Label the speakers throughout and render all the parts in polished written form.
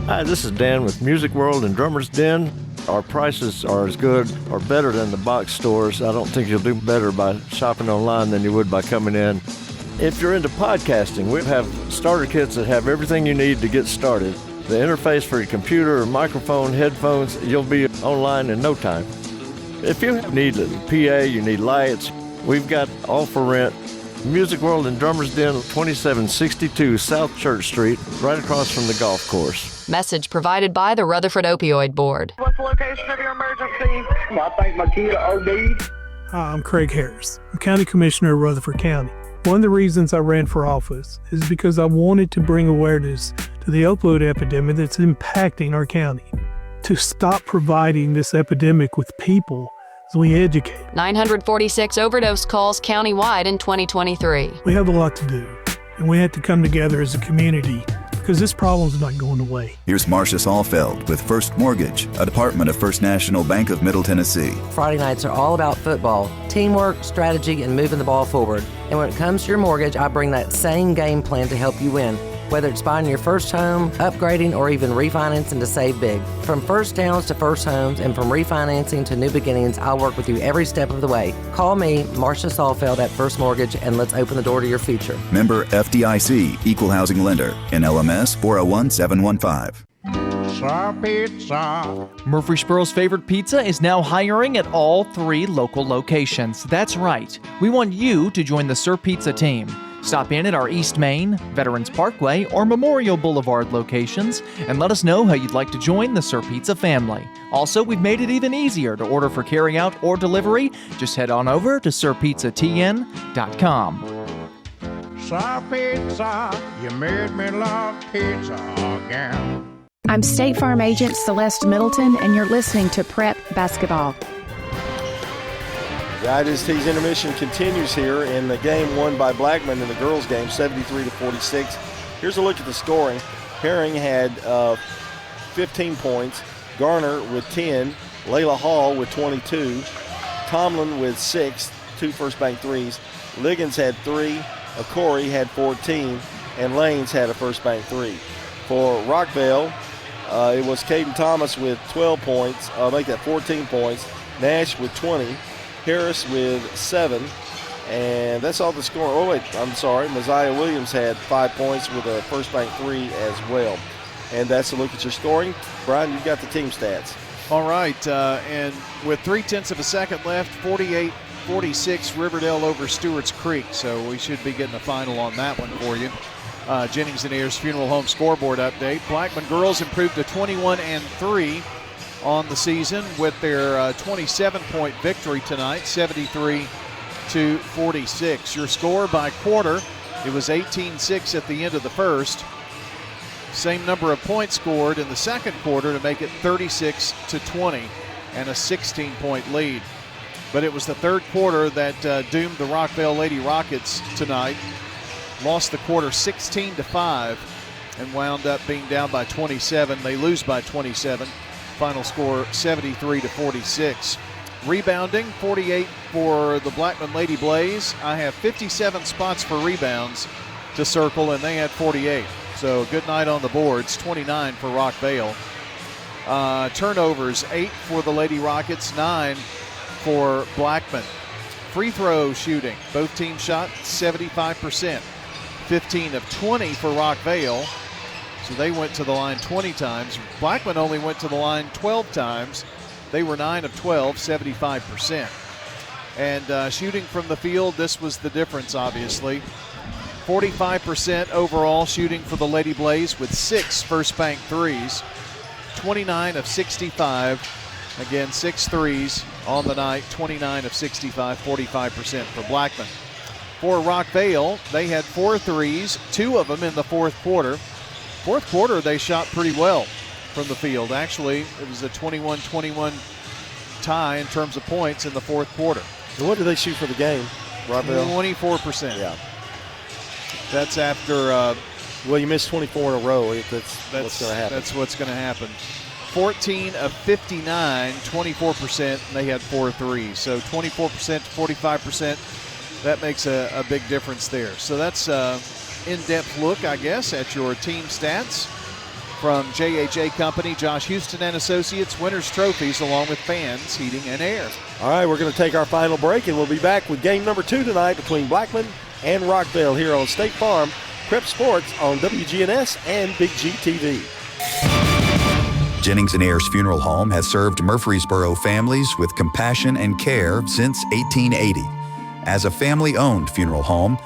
Speaker 1: Hi, this is Dan with Music World and Drummer's Den. Our prices are as good or better than the box stores. I don't think you'll do better by shopping online than you would by coming in. If you're into podcasting, we have starter kits that have everything you need to get started. The interface for your computer, microphone, headphones, you'll be online in no time. If you need a PA, you need lights, we've got all for rent. Music World and Drummer's Den, 2762 South Church Street, right across from the golf course.
Speaker 2: Message provided by the Rutherford Opioid Board.
Speaker 3: What's the location of your emergency?
Speaker 4: I think my kid OD'd.
Speaker 5: Hi, I'm Craig Harris. I'm County Commissioner of Rutherford County. One of the reasons I ran for office is because I wanted to bring awareness to the opioid epidemic that's impacting our county. To stop providing this epidemic with people as we educate.
Speaker 2: 946 overdose calls countywide in 2023.
Speaker 5: We have a lot to do, and we have to come together as a community because this problem's not going away.
Speaker 6: Here's Marcia Saulfeld with First Mortgage, a department of First National Bank of Middle Tennessee.
Speaker 7: Friday nights are all about football, teamwork, strategy, and moving the ball forward. And when it comes to your mortgage, I bring that same game plan to help you win. Whether it's buying your first home, upgrading, or even refinancing to save big. From first downs to first homes and from refinancing to new beginnings, I'll work with you every step of the way. Call me, Marcia Saulfeld at First Mortgage, and let's open the door to your future.
Speaker 6: Member FDIC, Equal Housing Lender, NLMS 401715.
Speaker 8: Pizza. Murfreesboro's favorite pizza is now hiring at all 3 local locations. That's right. We want you to join the Sir Pizza team. Stop in at our East Main, Veterans Parkway, or Memorial Boulevard locations and let us know how you'd like to join the Sir Pizza family. Also, we've made it even easier to order for carryout or delivery. Just head on over to sirpizzatn.com.
Speaker 9: Sir Pizza, you made me love pizza again.
Speaker 10: I'm State Farm Agent Celeste Middleton, and you're listening to Prep Basketball.
Speaker 11: The IDST's intermission continues here in the game won by Blackman in the girls' game, 73-46. Here's a look at the scoring. Herring had 15 points, Garner with 10, Layla Hall with 22, Tomlin with 6, 2 first bank threes, Liggins had 3, Corey had 14, and Lanes had a first bank 3. For Rockvale, it was Caden Thomas with 12 points, make that 14 points, Nash with 20, Harris with 7, and that's all the score. Oh, wait, I'm sorry. Mosiah Williams had 5 points with a first bank 3 as well. And that's a look at your scoring. Brian, you've got the team stats.
Speaker 12: All right, and with 0.3 of a second left, 48-46 Riverdale over Stewart's Creek. So we should be getting a final on that one for you. Jennings and Ayers Funeral Home scoreboard update. Blackman girls improved to 21-3. On the season with their 27-point victory tonight, 73-46. Your score by quarter, it was 18-6 at the end of the first. Same number of points scored in the second quarter to make it 36-20 and a 16-point lead. But it was the third quarter that doomed the Rockvale Lady Rockets tonight. Lost the quarter 16-5 and wound up being down by 27. They lose by 27. Final score 73-46. Rebounding 48 for the Blackman Lady Blaze. I have 57 spots for rebounds to circle, and they had 48. So good night on the boards. 29 for Rockvale. Turnovers 8 for the Lady Rockets, 9 for Blackman. Free throw shooting. Both teams shot 75%. 15 of 20 for Rockvale. So they went to the line 20 times. Blackman only went to the line 12 times. They were 9 of 12, 75%. And shooting from the field, this was the difference, obviously. 45% overall shooting for the Lady Blaze with 6 first bank threes. 29 of 65. Again, 6 threes on the night. 29 of 65, 45% for Blackman. For Rockvale, they had 4 threes, 2 of them in the fourth quarter. Fourth quarter, they shot pretty well from the field. Actually, it was a 21-21 tie in terms of points in the fourth quarter.
Speaker 11: And what did they shoot for the game, Rockvale?
Speaker 12: 24%.
Speaker 11: Yeah.
Speaker 12: That's after...
Speaker 11: well, you missed 24 in a row. That's what's going to happen.
Speaker 12: That's what's going to happen. 14 of 59, 24%, and they had 4 threes. So 24% to 45%, that makes a big difference there. So that's... in-depth look, I guess, at your team stats From JHA Company, Josh Houston and Associates, winners trophies along with fans, heating, and air.
Speaker 11: All right, we're going to take our final break, and we'll be back with game number 2 tonight between Blackman and Rockvale here on State Farm Prep Sports on WGNS and Big G TV.
Speaker 6: Jennings & Ayers Funeral Home has served Murfreesboro families with compassion and care since 1880. As a family-owned funeral home,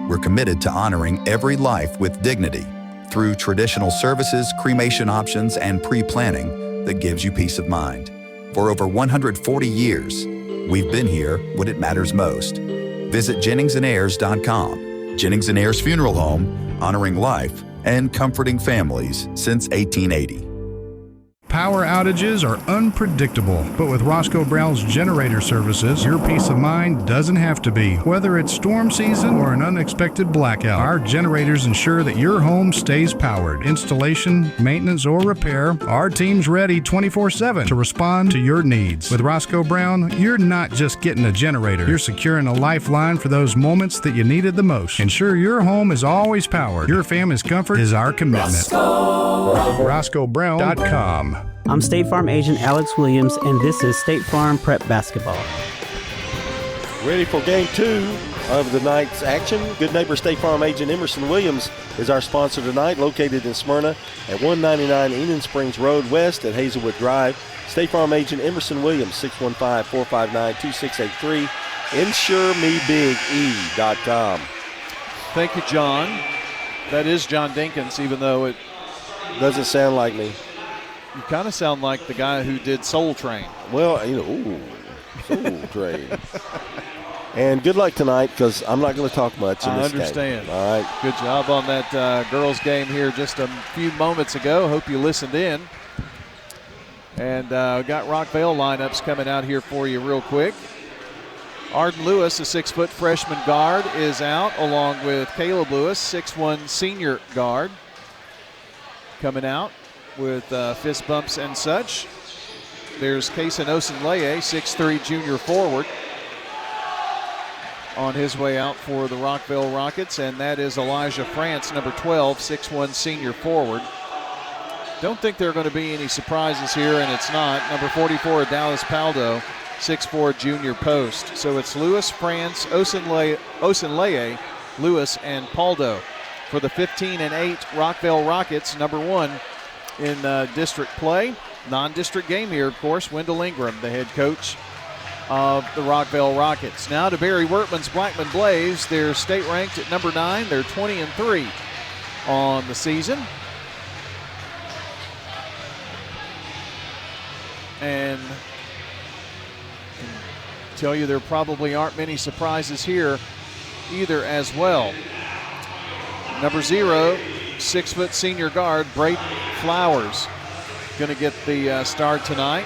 Speaker 6: we're committed to honoring every life with dignity through traditional services, cremation options, and pre-planning that gives you peace of mind. For over 140 years, we've been here when it matters most. Visit JenningsandAyers.com. Jennings & Ayers Funeral Home, honoring life and comforting families since 1880.
Speaker 13: Power outages are unpredictable, but with Roscoe Brown's generator services, your peace of mind doesn't have to be. Whether it's storm season or an unexpected blackout, our generators ensure that your home stays powered. Installation, maintenance, or repair, our team's ready 24/7 to respond to your needs. With Roscoe Brown, you're not just getting a generator, you're securing a lifeline for those moments that you needed the most. Ensure your home is always powered. Your family's comfort is our commitment. RoscoeBrown.com.
Speaker 14: I'm State Farm agent Alex Williams, and this is State Farm Prep Basketball.
Speaker 11: Ready for game 2 of the night's action. Good Neighbor State Farm agent Emerson Williams is our sponsor tonight, located in Smyrna at 199 Eden Springs Road West at Hazelwood Drive. State Farm agent Emerson Williams, 615-459-2683. InsureMeBigE.com.
Speaker 12: Thank you, John. That is John Dinkins, even though it
Speaker 11: doesn't sound like me.
Speaker 12: You kind of sound like the guy who did Soul Train.
Speaker 11: Well, Soul Train. And good luck tonight, because I'm not going to talk much in this game.
Speaker 12: I understand.
Speaker 11: All right.
Speaker 12: Good job on that girls' game here just a few moments ago. Hope you listened in. And got Rockvale lineups coming out here for you real quick. Arden Lewis, a 6-foot freshman guard, is out, along with Caleb Lewis, 6'1" senior guard, coming out with fist bumps and such. There's Kason Osenleye, 6'3" junior forward, on his way out for the Rockvale Rockets, and that is Elijah France, number 12, 6'1" senior forward. Don't think there are going to be any surprises here, and it's not. Number 44, Dallas Paldo, 6'4" junior post. So it's Lewis, France, Osenleye, Lewis, and Paldo for the 15-8 Rockvale Rockets, number 1 in district play. Non-district game here, of course. Wendell Ingram, the head coach of the Rockvale Rockets. Now to Barry Wertman's Blackman Blaze. They're state ranked at number 9. They're 20-3 on the season. And I can tell you there probably aren't many surprises here either as well. Number 0, 6-foot senior guard, Brayton Flowers, going to get the start tonight.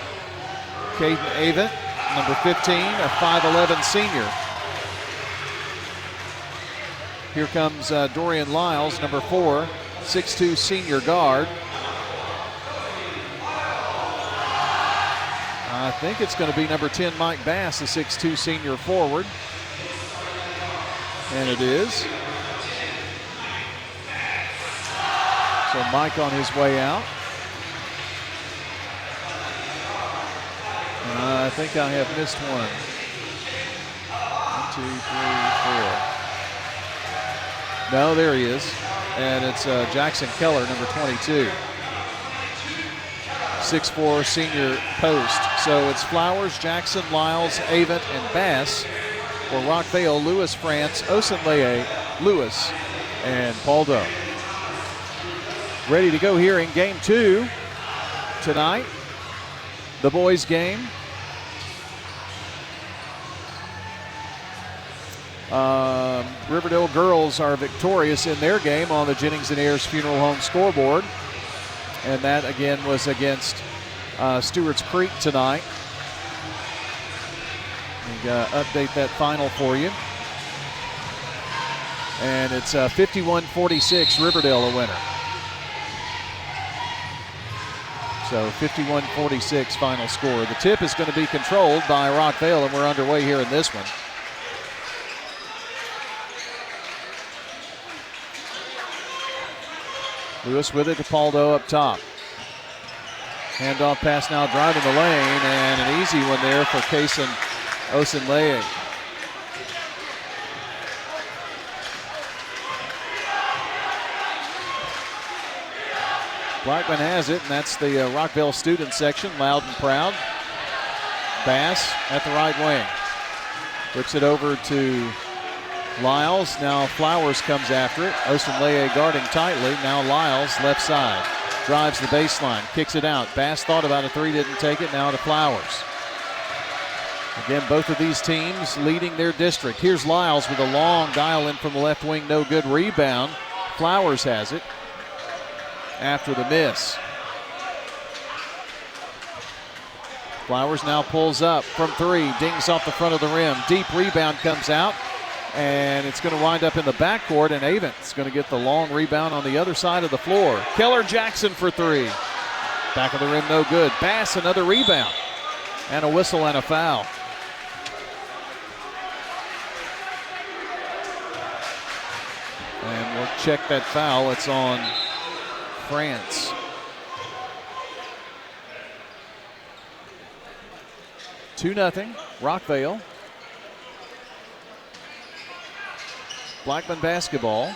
Speaker 12: Caden Avent, number 15, a 5'11" senior. Here comes Dorian Lyles, number 4, 6'2" senior guard. I think it's going to be number 10, Mike Bass, a 6'2" senior forward. And it is. So Mike on his way out. I think I have missed one. 1, 2, 3, 4. No, there he is. And it's Jackson Keller, number 22. 6'4" senior post. So it's Flowers, Jackson, Lyles, Avent, and Bass for Rockvale. Lewis, France, Osenleye, Lewis, and Paldo. Ready to go here in game 2 tonight. The boys' game. Riverdale girls are victorious in their game on the Jennings & Ayers Funeral Home scoreboard. And that, again, was against Stewart's Creek tonight. Update that final for you. And it's 51-46, Riverdale a winner. So 51-46 final score. The tip is going to be controlled by Rockvale, and we're underway here in this one. Lewis with it to Paldo up top. Handoff pass now driving the lane, and an easy one there for Kason Osunleye. Blackman has it, and that's the Rockvale student section, loud and proud. Bass at the right wing. Flips it over to Lyles. Now Flowers comes after it. Osunleye guarding tightly. Now Lyles left side. Drives the baseline. Kicks it out. Bass thought about a three, didn't take it. Now to Flowers. Again, both of these teams leading their district. Here's Lyles with a long dial in from the left wing. No good rebound. Flowers has it after the miss. Flowers now pulls up from three, dings off the front of the rim. Deep rebound comes out, and it's going to wind up in the backcourt, and Avent's going to get the long rebound on the other side of the floor. Keller Jackson for three. Back of the rim, no good. Bass, another rebound, and a whistle and a foul. And we'll check that foul. It's on France. Two 2-0, Rockvale. Blackman basketball.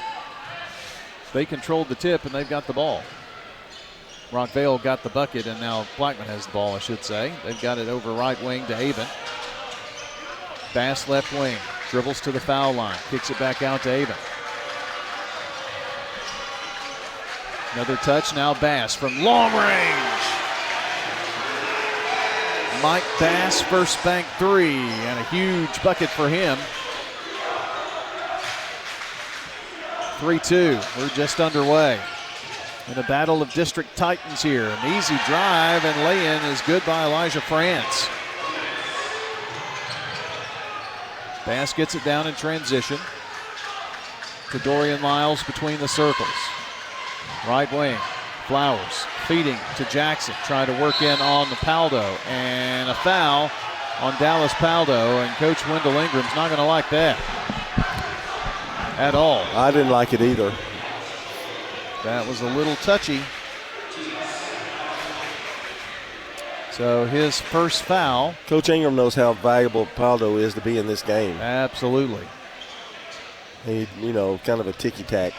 Speaker 12: They controlled the tip and they've got the ball. Rockvale got the bucket and now Blackman has the ball, I should say. They've got it over right wing to Avent. Bass left wing, dribbles to the foul line, kicks it back out to Avent. Another touch, now Bass from long range. Mike Bass, first bank three, and a huge bucket for him. 3-2, we're just underway. In a battle of district titans here. An easy drive and lay-in is good by Elijah France. Bass gets it down in transition to Dorian Lyles between the circles. Right wing, Flowers feeding to Jackson, trying to work in on the Paldo, and a foul on Dallas Paldo, and Coach Wendell Ingram's not going to like that at all.
Speaker 11: I didn't like it either.
Speaker 12: That was a little touchy. So his first foul.
Speaker 11: Coach Ingram knows how valuable Paldo is to be in this game.
Speaker 12: Absolutely.
Speaker 11: He, kind of a ticky-tack.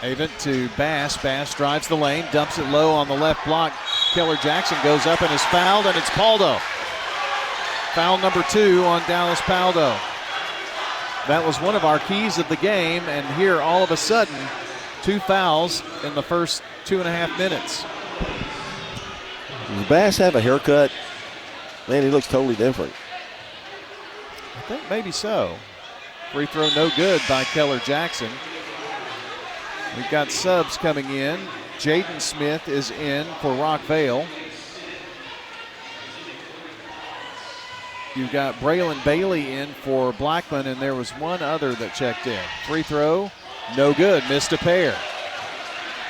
Speaker 12: Avent to Bass. Bass drives the lane, dumps it low on the left block. Keller Jackson goes up and is fouled, and it's Paldo. Foul number 2 on Dallas Paldo. That was one of our keys of the game, and here all of a sudden, 2 fouls in the first 2.5 minutes.
Speaker 11: Does Bass have a haircut? Man, he looks totally different.
Speaker 12: I think maybe so. Free throw no good by Keller Jackson. We've got subs coming in. Jaden Smith is in for Rockvale. You've got Braylon Bailey in for Blackman, and there was one other that checked in. Free throw, no good, missed a pair.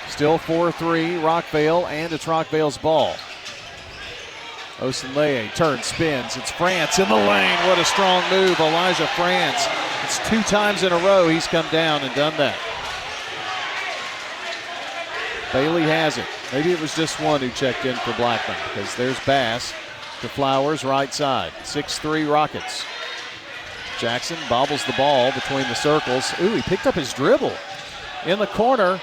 Speaker 12: Still 4-3 Rockvale, and it's Rockvale's ball. Osunleye turns, spins. It's France in the lane. What a strong move, Elijah France. It's 2 times in a row he's come down and done that. Bailey has it. Maybe it was just one who checked in for Blackman, because there's Bass to Flowers, right side. 6-3 Rockets. Jackson bobbles the ball between the circles. Ooh, he picked up his dribble. In the corner,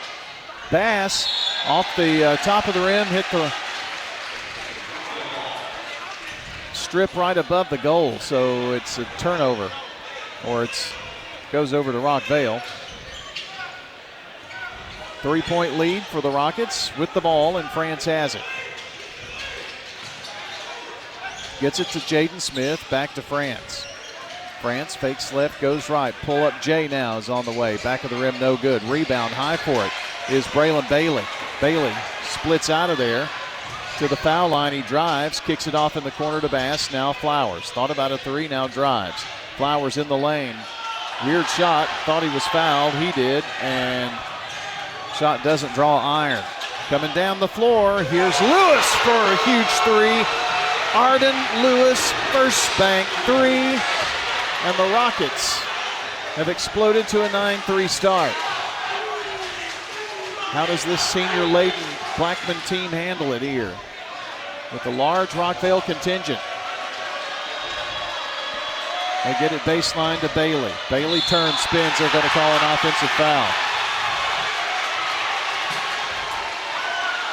Speaker 12: Bass off the top of the rim, hit the strip right above the goal, so it's a turnover, or goes over to Rockvale. 3-point lead for the Rockets with the ball, and France has it. Gets it to Jaden Smith, back to France. France fakes left, goes right. Pull up Jay now is on the way. Back of the rim, no good. Rebound high for it is Braylon Bailey. Bailey splits out of there to the foul line. He drives, kicks it off in the corner to Bass. Now Flowers. Thought about a 3, now drives. Flowers in the lane. Weird shot. Thought he was fouled. He did, and shot doesn't draw iron. Coming down the floor, here's Lewis for a huge 3. Arden Lewis, first bank 3. And the Rockets have exploded to a 9-3 start. How does this senior-laden Blackman team handle it here with the large Rockvale contingent? They get it baseline to Bailey. Bailey turns, spins. They're going to call an offensive foul.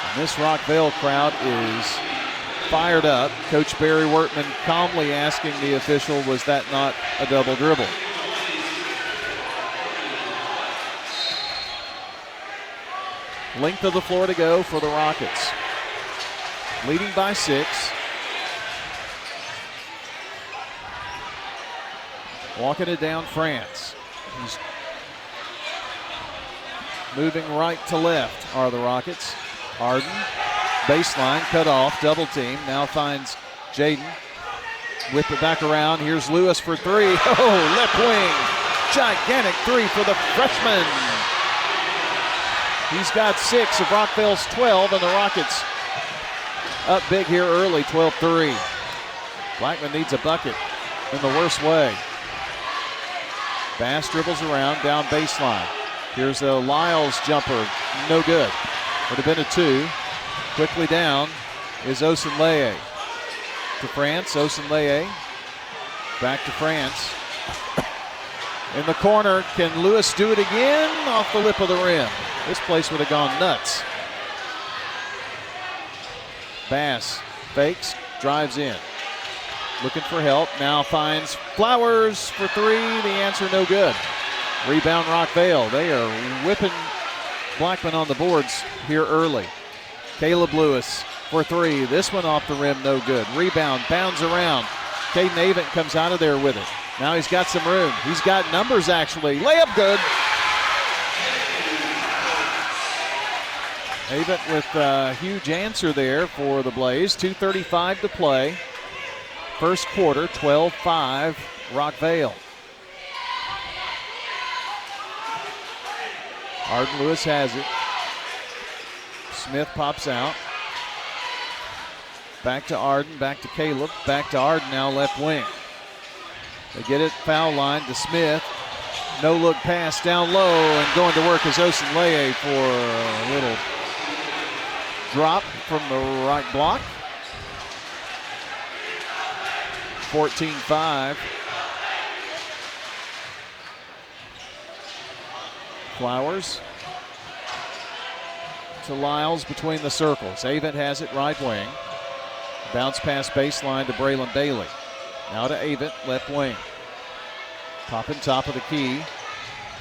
Speaker 12: And this Rockvale crowd is fired up. Coach Barry Wortman calmly asking the official, was that not a double dribble? Length of the floor to go for the Rockets. Leading by 6. Walking it down, France. He's moving right to left are the Rockets. Arden, baseline, cut off, double team. Now finds Jaden. Whip it back around. Here's Lewis for 3. Oh, left wing. Gigantic 3 for the freshman. He's got 6 of Rockvale's 12, and the Rockets up big here early, 12-3. Blackman needs a bucket in the worst way. Bass dribbles around, down baseline. Here's a Lyles jumper, no good. Would have been a 2. Quickly down is Osunleye. To France, Osunleye. Back to France. In the corner, can Lewis do it again? Off the lip of the rim. This place would have gone nuts. Bass fakes, drives in. Looking for help, now finds Flowers for 3. The answer no good. Rebound Rockvale. They are whipping Blackman on the boards here early. Caleb Lewis for 3. This one off the rim, no good. Rebound, bounds around. Caden Avent comes out of there with it. Now he's got some room. He's got numbers actually. Layup good. Avent with a huge answer there for the Blaze. 2:35 to play. First quarter, 12-5, Rockvale. Arden Lewis has it. Smith pops out. Back to Arden, back to Caleb, back to Arden now left wing. They get it, foul line to Smith. No look pass down low, and going to work is Osunleye for a little drop from the right block. 14-5. Flowers to Lyles between the circles. Avent has it right wing. Bounce pass baseline to Braylon Bailey. Now to Avent, left wing. Popping top of the key.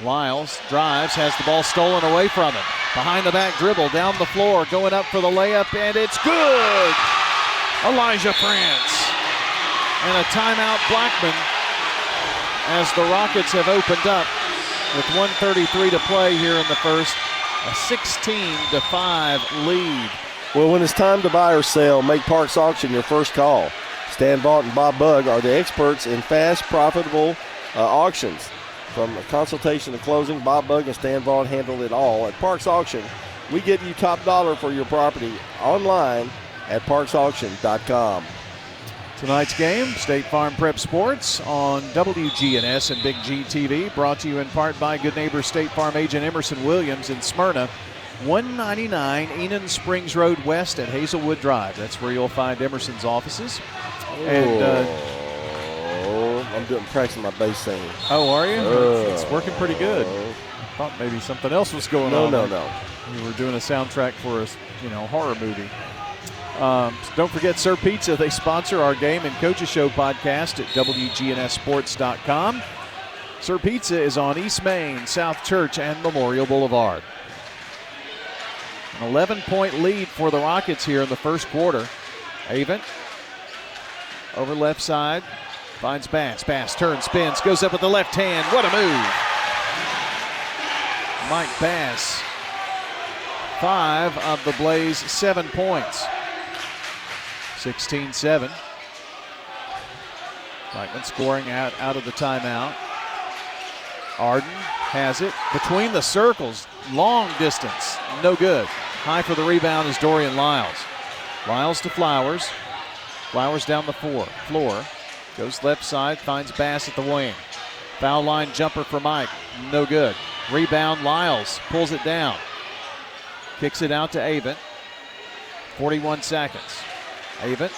Speaker 12: Lyles drives, has the ball stolen away from him. Behind the back dribble, down the floor, going up for the layup, and it's good! Elijah France. And a timeout Blackman as the Rockets have opened up with 1:33 to play here in the first. A 16-5 lead.
Speaker 11: Well, when it's time to buy or sell, make Parks Auction your first call. Stan Vaught and Bob Bugg are the experts in fast, profitable auctions. From consultation to closing, Bob Bugg and Stan Vaught handle it all. At Parks Auction, we get you top dollar for your property online at parksauction.com.
Speaker 12: Tonight's game, State Farm Prep Sports on WGNS and Big G TV, brought to you in part by Good Neighbor State Farm agent Emerson Williams in Smyrna, 199 Enon Springs Road West at Hazelwood Drive. That's where you'll find Emerson's offices. And
Speaker 11: I'm practicing my bass singing.
Speaker 12: Oh, are you? It's working pretty good. I thought maybe something else was going on.
Speaker 11: No.
Speaker 12: We were doing a soundtrack for a horror movie. Don't forget Sir Pizza. They sponsor our Game and Coaches Show podcast at WGNSSports.com. Sir Pizza is on East Main, South Church, and Memorial Boulevard. An 11-point lead for the Rockets here in the first quarter. Avent over left side. Finds Bass. Bass turns, spins, goes up with the left hand. What a move. Mike Bass. 5 of the Blaze 7 points. 16-7. Blackman scoring out of the timeout. Arden has it between the circles. Long distance. No good. High for the rebound is Dorian Lyles. Lyles to Flowers. Flowers down the floor. Goes left side, finds Bass at the wing. Foul line jumper for Mike. No good. Rebound, Lyles pulls it down. Kicks it out to Avent. 41 seconds. Avent.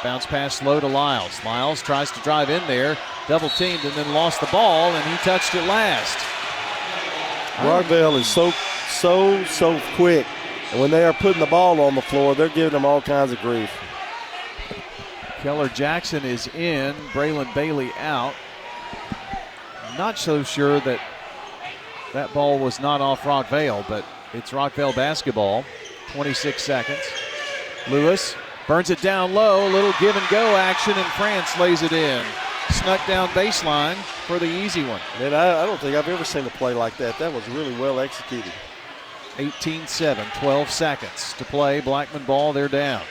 Speaker 12: Bounce pass low to Lyles. Lyles tries to drive in there. Double teamed and then lost the ball, and he touched it last.
Speaker 11: Rockvale is so quick. And when they are putting the ball on the floor, they're giving them all kinds of grief.
Speaker 12: Keller Jackson is in. Braylon Bailey out. I'm not so sure that ball was not off Rockvale, but it's Rockvale basketball. 26 seconds. Lewis burns it down low. Little give and go action, and France lays it in. Snuck down baseline for the easy one.
Speaker 11: And I don't think I've ever seen a play like that. That was really well executed.
Speaker 12: 18-7, 12 seconds to play. Blackman ball, they're down.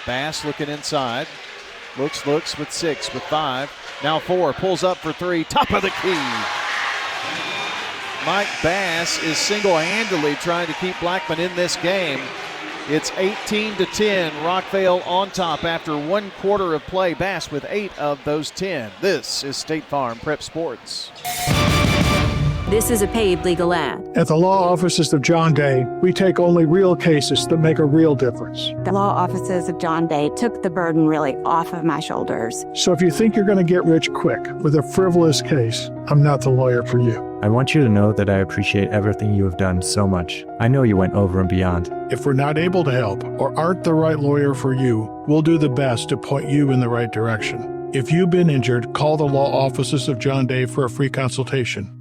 Speaker 12: Bass looking inside. Looks with 6, with 5. Now 4, pulls up for 3, top of the key. Mike Bass is single-handedly trying to keep Blackman in this game. It's 18-10, Rockvale on top after 1 quarter of play. Bass with 8 of those 10. This is State Farm Prep Sports.
Speaker 15: This is a paid legal ad.
Speaker 16: At the law offices of John Day, we take only real cases that make a real difference.
Speaker 10: The law offices of John Day took the burden really off of my shoulders.
Speaker 16: So if you think you're going to get rich quick with a frivolous case, I'm not the lawyer for you.
Speaker 17: I want you to know that I appreciate everything you have done so much. I know you went over and beyond.
Speaker 16: If we're not able to help or aren't the right lawyer for you, we'll do the best to point you in the right direction. If you've been injured, call the law offices of John Day for a free consultation.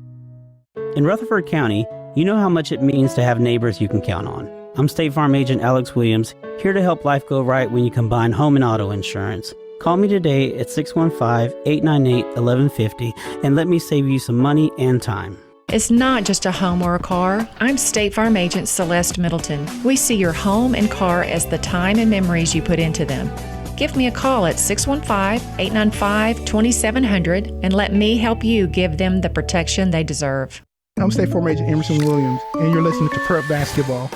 Speaker 14: In Rutherford County, you know how much it means to have neighbors you can count on. I'm State Farm Agent Alex Williams, here to help life go right when you combine home and auto insurance. Call me today at 615-898-1150 and let me save you some money and time.
Speaker 18: It's not just a home or a car. I'm State Farm Agent Celeste Middleton. We see your home and car as the time and memories you put into them. Give me a call at 615-895-2700 and let me help you give them the protection they deserve.
Speaker 19: I'm State Farm Agent Emerson Williams, and you're listening to Prep Basketball.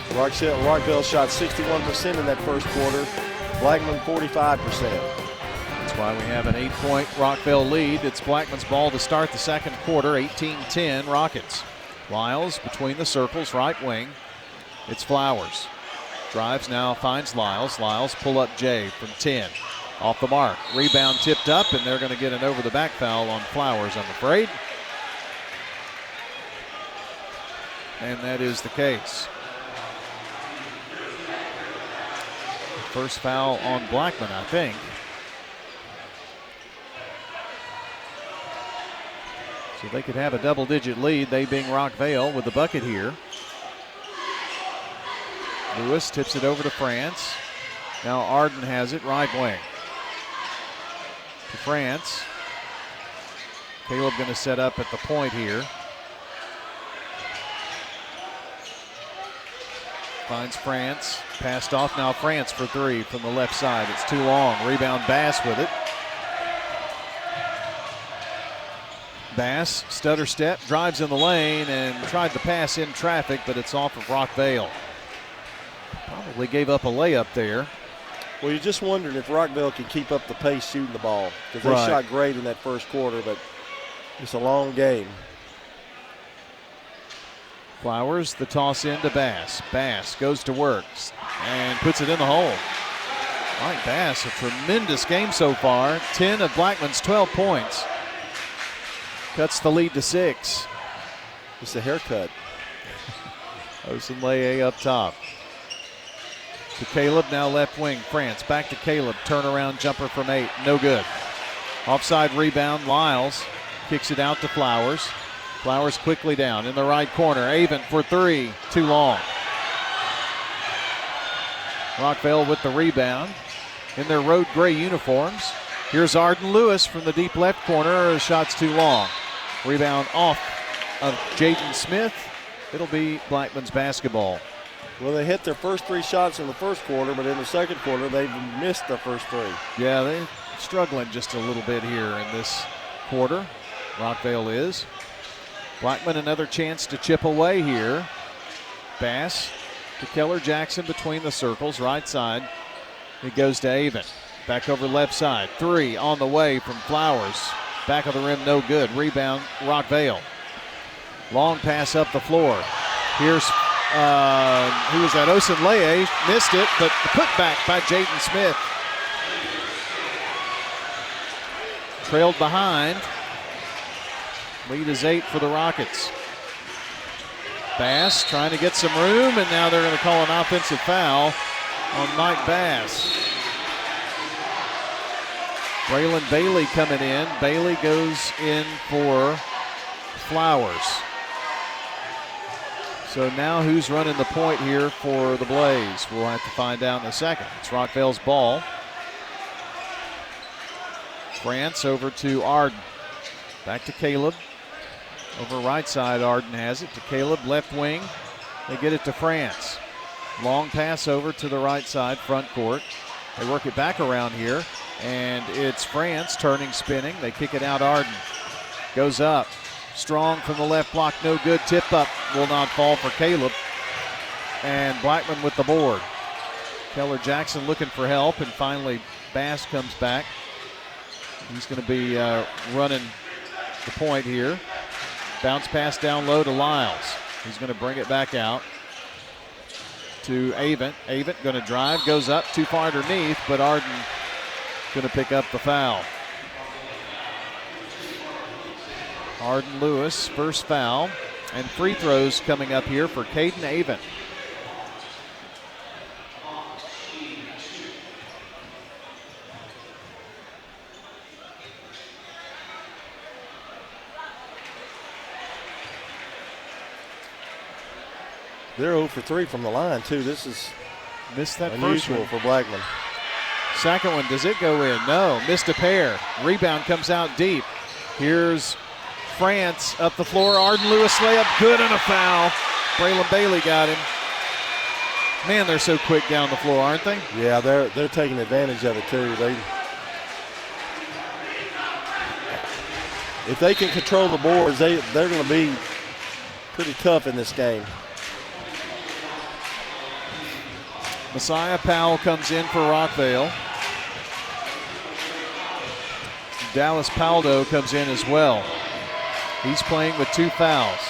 Speaker 11: Rockvale shot 61% in that first quarter. Blackman 45%.
Speaker 12: That's why we have an 8-point Rockvale lead. It's Blackman's ball to start the second quarter, 18-10 Rockets. Lyles between the circles, right wing. It's Flowers. Drives now, finds Lyles. Lyles pull up Jay from 10. Off the mark. Rebound tipped up, and they're going to get an over-the-back foul on Flowers, I'm afraid. And that is the case. First foul on Blackman, I think. So they could have a double-digit lead, they being Rockvale with the bucket here. Lewis tips it over to France. Now Arden has it, right wing. To France. Caleb going to set up at the point here. Finds France. Passed off now. France for 3 from the left side. It's too long. Rebound Bass with it. Bass, stutter step, drives in the lane and tried to pass in traffic, but it's off of Rockvale. Probably gave up a layup there.
Speaker 11: Well, you're just wondering if Rockvale can keep up the pace shooting the ball, because they shot great in that first quarter, but it's a long game.
Speaker 12: Flowers, the toss in to Bass. Bass goes to work and puts it in the hole. Mike Bass, a tremendous game so far. 10 of Blackman's 12 points. Cuts the lead to 6.
Speaker 11: Just a haircut.
Speaker 12: Osenleye up top. To Caleb, now left wing. France back to Caleb. Turnaround jumper from 8. No good. Offside rebound. Lyles kicks it out to Flowers. Flowers quickly down in the right corner. Avent for 3. Too long. Rockvale with the rebound in their road gray uniforms. Here's Arden Lewis from the deep left corner. The shot's too long. Rebound off of Jaden Smith. It'll be Blackman's basketball.
Speaker 11: Well, they hit their first 3 shots in the first quarter, but in the second quarter, they've missed the first 3.
Speaker 12: Yeah, they're struggling just a little bit here in this quarter. Rockvale is. Blackman another chance to chip away here. Bass to Keller Jackson between the circles, right side. It goes to Avent. Back over left side. 3 on the way from Flowers. Back of the rim, no good. Rebound, Rockvale. Long pass up the floor. Here's Who was that? Osunleye missed it, but the putback by Jaden Smith. Trailed behind. Lead is 8 for the Rockets. Bass trying to get some room, and now they're going to call an offensive foul on Mike Bass. Braylon Bailey coming in. Bailey goes in for Flowers. So now who's running the point here for the Blaze? We'll have to find out in a second. It's Rockvale's ball. France over to Arden. Back to Caleb. Over right side, Arden has it to Caleb, left wing. They get it to France. Long pass over to the right side, front court. They work it back around here, and it's France turning, spinning. They kick it out, Arden. Goes up. Strong from the left block, no good. Tip up will not fall for Caleb. And Blackman with the board. Keller Jackson looking for help, and finally Bass comes back. He's going to be running the point here. Bounce pass down low to Lyles. He's going to bring it back out to Avent. Avent going to drive, goes up too far underneath, but Arden going to pick up the foul. Arden Lewis, first foul, and free throws coming up here for Caden Avent.
Speaker 11: They're 0 for 3 from the line, too. This is
Speaker 12: missed that
Speaker 11: unusual
Speaker 12: first one
Speaker 11: for Blackman.
Speaker 12: Second one, does it go in? No, missed a pair. Rebound comes out deep. Here's France up the floor. Arden Lewis layup, good, and a foul. Braylon Bailey got him. Man, they're so quick down the floor, aren't they?
Speaker 11: Yeah, they're taking advantage of it, too. If they can control the boards, they're going to be pretty tough in this game.
Speaker 12: Messiah Powell comes in for Rockvale. Dallas Paldo comes in as well. He's playing with 2 fouls.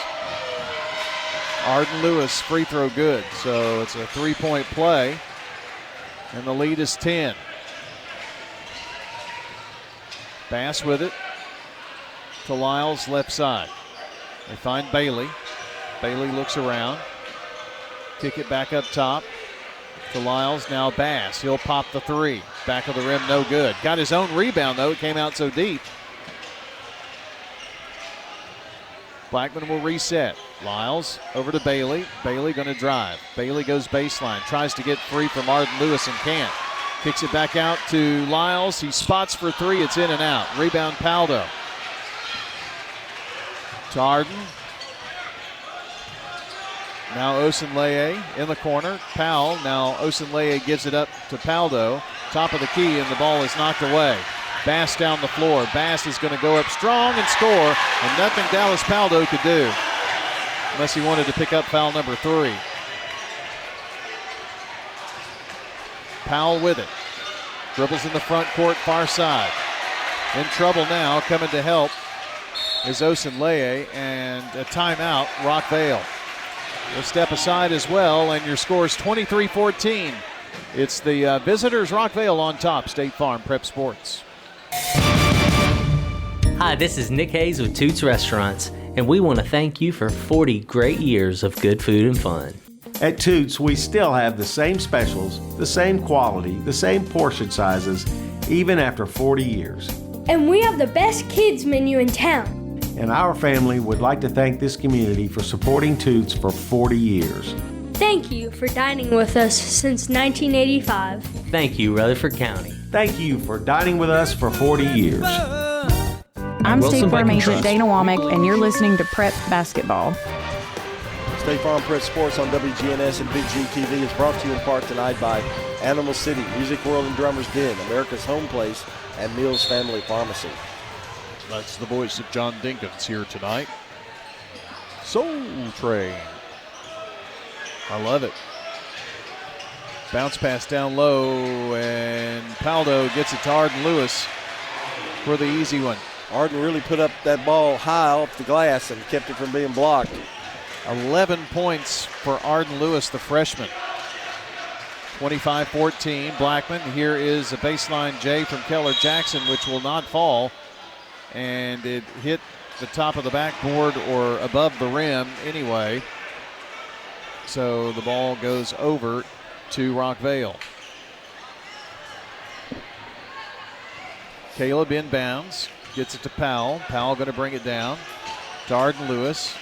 Speaker 12: Arden Lewis, free throw good. So it's a 3-point play. And the lead is 10. Bass with it to Lyles, left side. They find Bailey. Bailey looks around. Kick it back up top to Lyles, now Bass. He'll pop the 3. Back of the rim, no good. Got his own rebound, though. It came out so deep. Blackman will reset. Lyles over to Bailey. Bailey going to drive. Bailey goes baseline. Tries to get free from Arden Lewis and can't. Kicks it back out to Lyles. He spots for 3. It's in and out. Rebound Paldo. To Arden. Now Osunleye in the corner. Powell. Now Osunleye gives it up to Paldo. Top of the key, and the ball is knocked away. Bass down the floor. Bass is going to go up strong and score, and nothing Dallas Paldo could do unless he wanted to pick up foul number 3. Powell with it. Dribbles in the front court, far side. In trouble now, coming to help is Osunleye, and a timeout, Rockvale. We'll step aside as well, and your score is 23-14. It's the visitors, Rockvale, on top. State Farm Prep Sports.
Speaker 20: Hi, this is Nick Hayes with Toots Restaurants, and we want to thank you for 40 great years of good food and fun.
Speaker 21: At Toots, we still have the same specials, the same quality, the same portion sizes, even after 40 years.
Speaker 22: And we have the best kids menu in town.
Speaker 21: And our family would like to thank this community for supporting Toots for 40 years.
Speaker 22: Thank you for dining with us since 1985.
Speaker 20: Thank you, Rutherford County.
Speaker 21: Thank you for dining with us for 40 years.
Speaker 10: I'm State Farm Agent Dana Womack, and you're listening to Prep Basketball.
Speaker 11: State Farm Prep Sports on WGNS and Big G TV is brought to you in part tonight by Animal City, Music World and Drummers Den, America's Home Place, and Mills Family Pharmacy.
Speaker 12: That's the voice of John Dinkins here tonight. Soul Train. I love it. Bounce pass down low, and Paldo gets it to Arden Lewis for the easy one.
Speaker 11: Arden really put up that ball high off the glass and kept it from being blocked.
Speaker 12: 11 points for Arden Lewis, the freshman. 25-14, Blackman. Here is a baseline J from Keller Jackson, which will not fall. And it hit the top of the backboard or above the rim anyway. So the ball goes over to Rockvale. Caleb inbounds, gets it to Powell. Powell going to bring it down to Arden Lewis.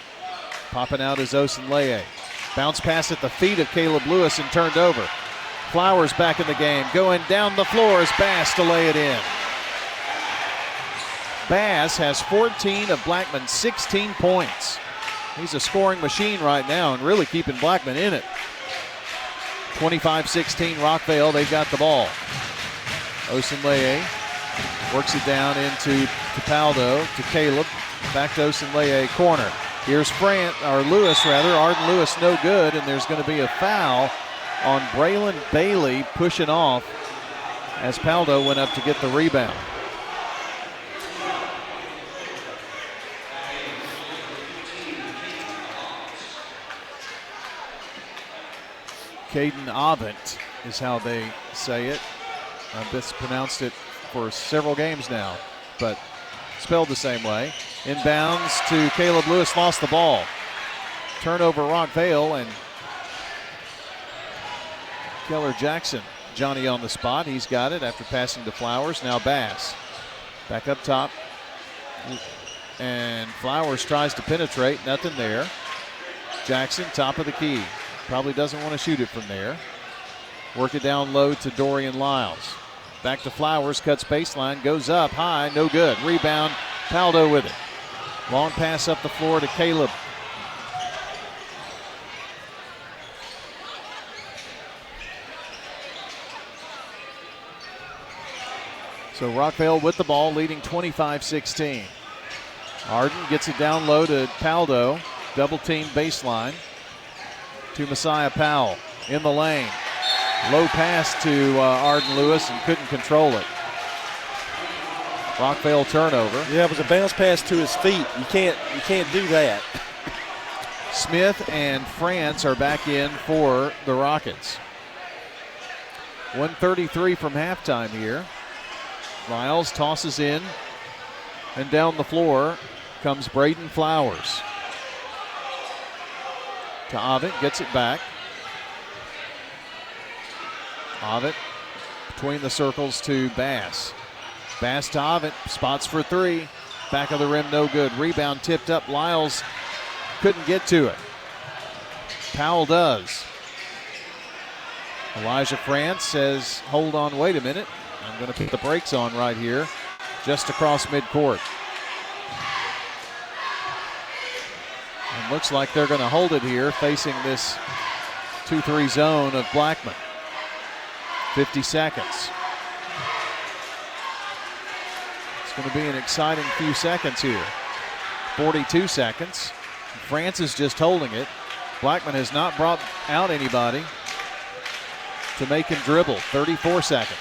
Speaker 12: Popping out is Osenleye. Bounce pass at the feet of Caleb Lewis and turned over. Flowers back in the game. Going down the floor is Bass to lay it in. Bass has 14 of Blackman's 16 points. He's a scoring machine right now and really keeping Blackman in it. 25-16 Rockvale, they've got the ball. Osenleye works it down into Capaldo, to Caleb, back to Osenleye, corner. Here's Lewis. Arden Lewis no good, and there's going to be a foul on Braylon Bailey pushing off as Paldo went up to get the rebound. Caden Avent is how they say it. I've mispronounced it for several games now, but spelled the same way. Inbounds to Caleb Lewis, lost the ball. Turnover Rockvale, and Keller Jackson, Johnny on the spot. He's got it after passing to Flowers. Now Bass back up top. And Flowers tries to penetrate, nothing there. Jackson, top of the key. Probably doesn't want to shoot it from there. Work it down low to Dorian Lyles. Back to Flowers, cuts baseline, goes up high, no good. Rebound, Paldo with it. Long pass up the floor to Caleb. So Rockvale with the ball, leading 25-16. Arden gets it down low to Paldo. Double team baseline to Messiah Powell in the lane. Low pass to Arden Lewis and couldn't control it. Rockvale turnover.
Speaker 11: Yeah, it was a bounce pass to his feet. You can't do that.
Speaker 12: Smith and France are back in for the Rockets. 1:33 from halftime here. Lyles tosses in, and down the floor comes Braden Flowers. To Avent, gets it back. Avent between the circles to Bass. Bass to Avent, spots for three. Back of the rim, no good. Rebound tipped up. Lyles couldn't get to it. Powell does. Elijah France says, hold on, wait a minute. I'm going to put the brakes on right here, just across midcourt. And looks like they're going to hold it here, facing this 2-3 zone of Blackman. 50 seconds. It's going to be an exciting few seconds here. 42 seconds. France is just holding it. Blackman has not brought out anybody to make him dribble. 34 seconds.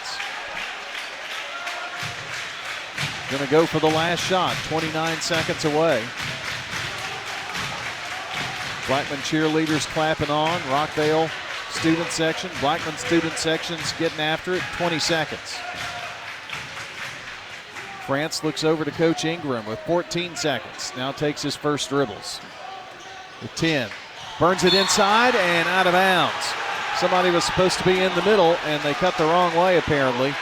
Speaker 12: Going to go for the last shot. 29 seconds away. Blackman cheerleaders clapping on. Rockvale student section. Blackman student section's getting after it. 20 seconds. France looks over to Coach Ingram with 14 seconds. Now takes his first dribbles. With 10. Burns it inside and out of bounds. Somebody was supposed to be in the middle and they cut the wrong way apparently.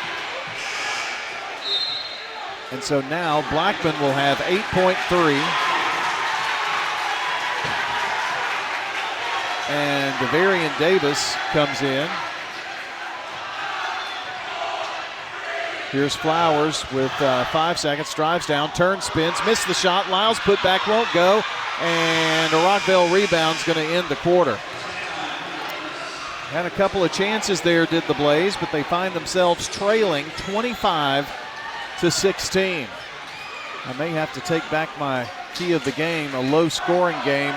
Speaker 12: And so now Blackman will have 8.3. And Devarian Davis comes in. Here's Flowers with 5 seconds, drives down, turns, spins, missed the shot. Lyles put back, won't go. And a Rockvale rebound's going to end the quarter. Had a couple of chances there, did the Blaze, but they find themselves trailing 25-16. I may have to take back my key of the game, a low-scoring game,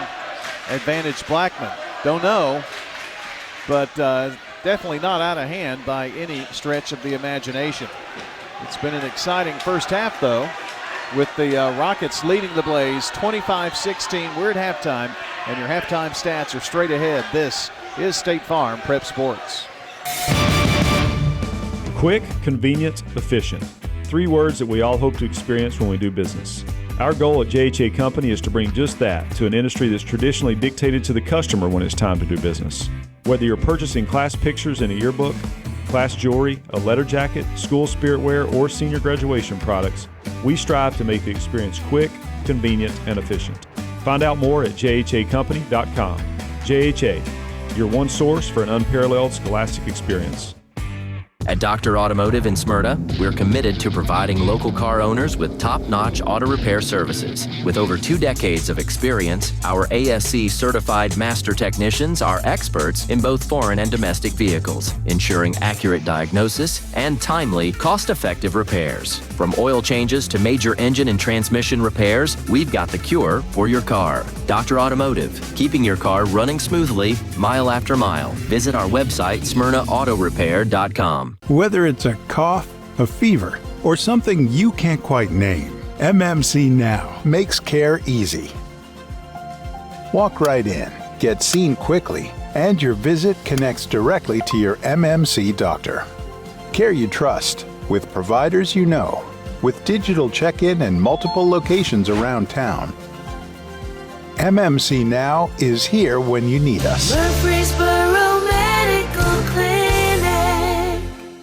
Speaker 12: advantage Blackman. Don't know, but definitely not out of hand by any stretch of the imagination. It's been an exciting first half, though, with the Rockets leading the Blaze 25-16. We're at halftime. And your halftime stats are straight ahead. This is State Farm Prep Sports.
Speaker 1: Quick, convenient, efficient. 3 words that we all hope to experience when we do business. Our goal at JHA Company is to bring just that to an industry that's traditionally dictated to the customer when it's time to do business. Whether you're purchasing class pictures in a yearbook, class jewelry, a letter jacket, school spirit wear, or senior graduation products, we strive to make the experience quick, convenient, and efficient. Find out more at jhacompany.com. JHA, your one source for an unparalleled scholastic experience.
Speaker 3: At Dr. Automotive in Smyrna, we're committed to providing local car owners with top-notch auto repair services. With over 2 decades of experience, our ASC certified master technicians are experts in both foreign and domestic vehicles, ensuring accurate diagnosis and timely, cost-effective repairs. From oil changes to major engine and transmission repairs, we've got the cure for your car. Dr. Automotive, keeping your car running smoothly, mile after mile. Visit our website, smyrnaautorepair.com.
Speaker 23: Whether it's a cough, a fever, or something you can't quite name, MMC Now makes care easy. Walk right in, get seen quickly, and your visit connects directly to your MMC doctor. Care you trust, with providers you know, with digital check-in and multiple locations around town. MMC Now is here when you need us.
Speaker 24: Murfreesboro Medical Clinic.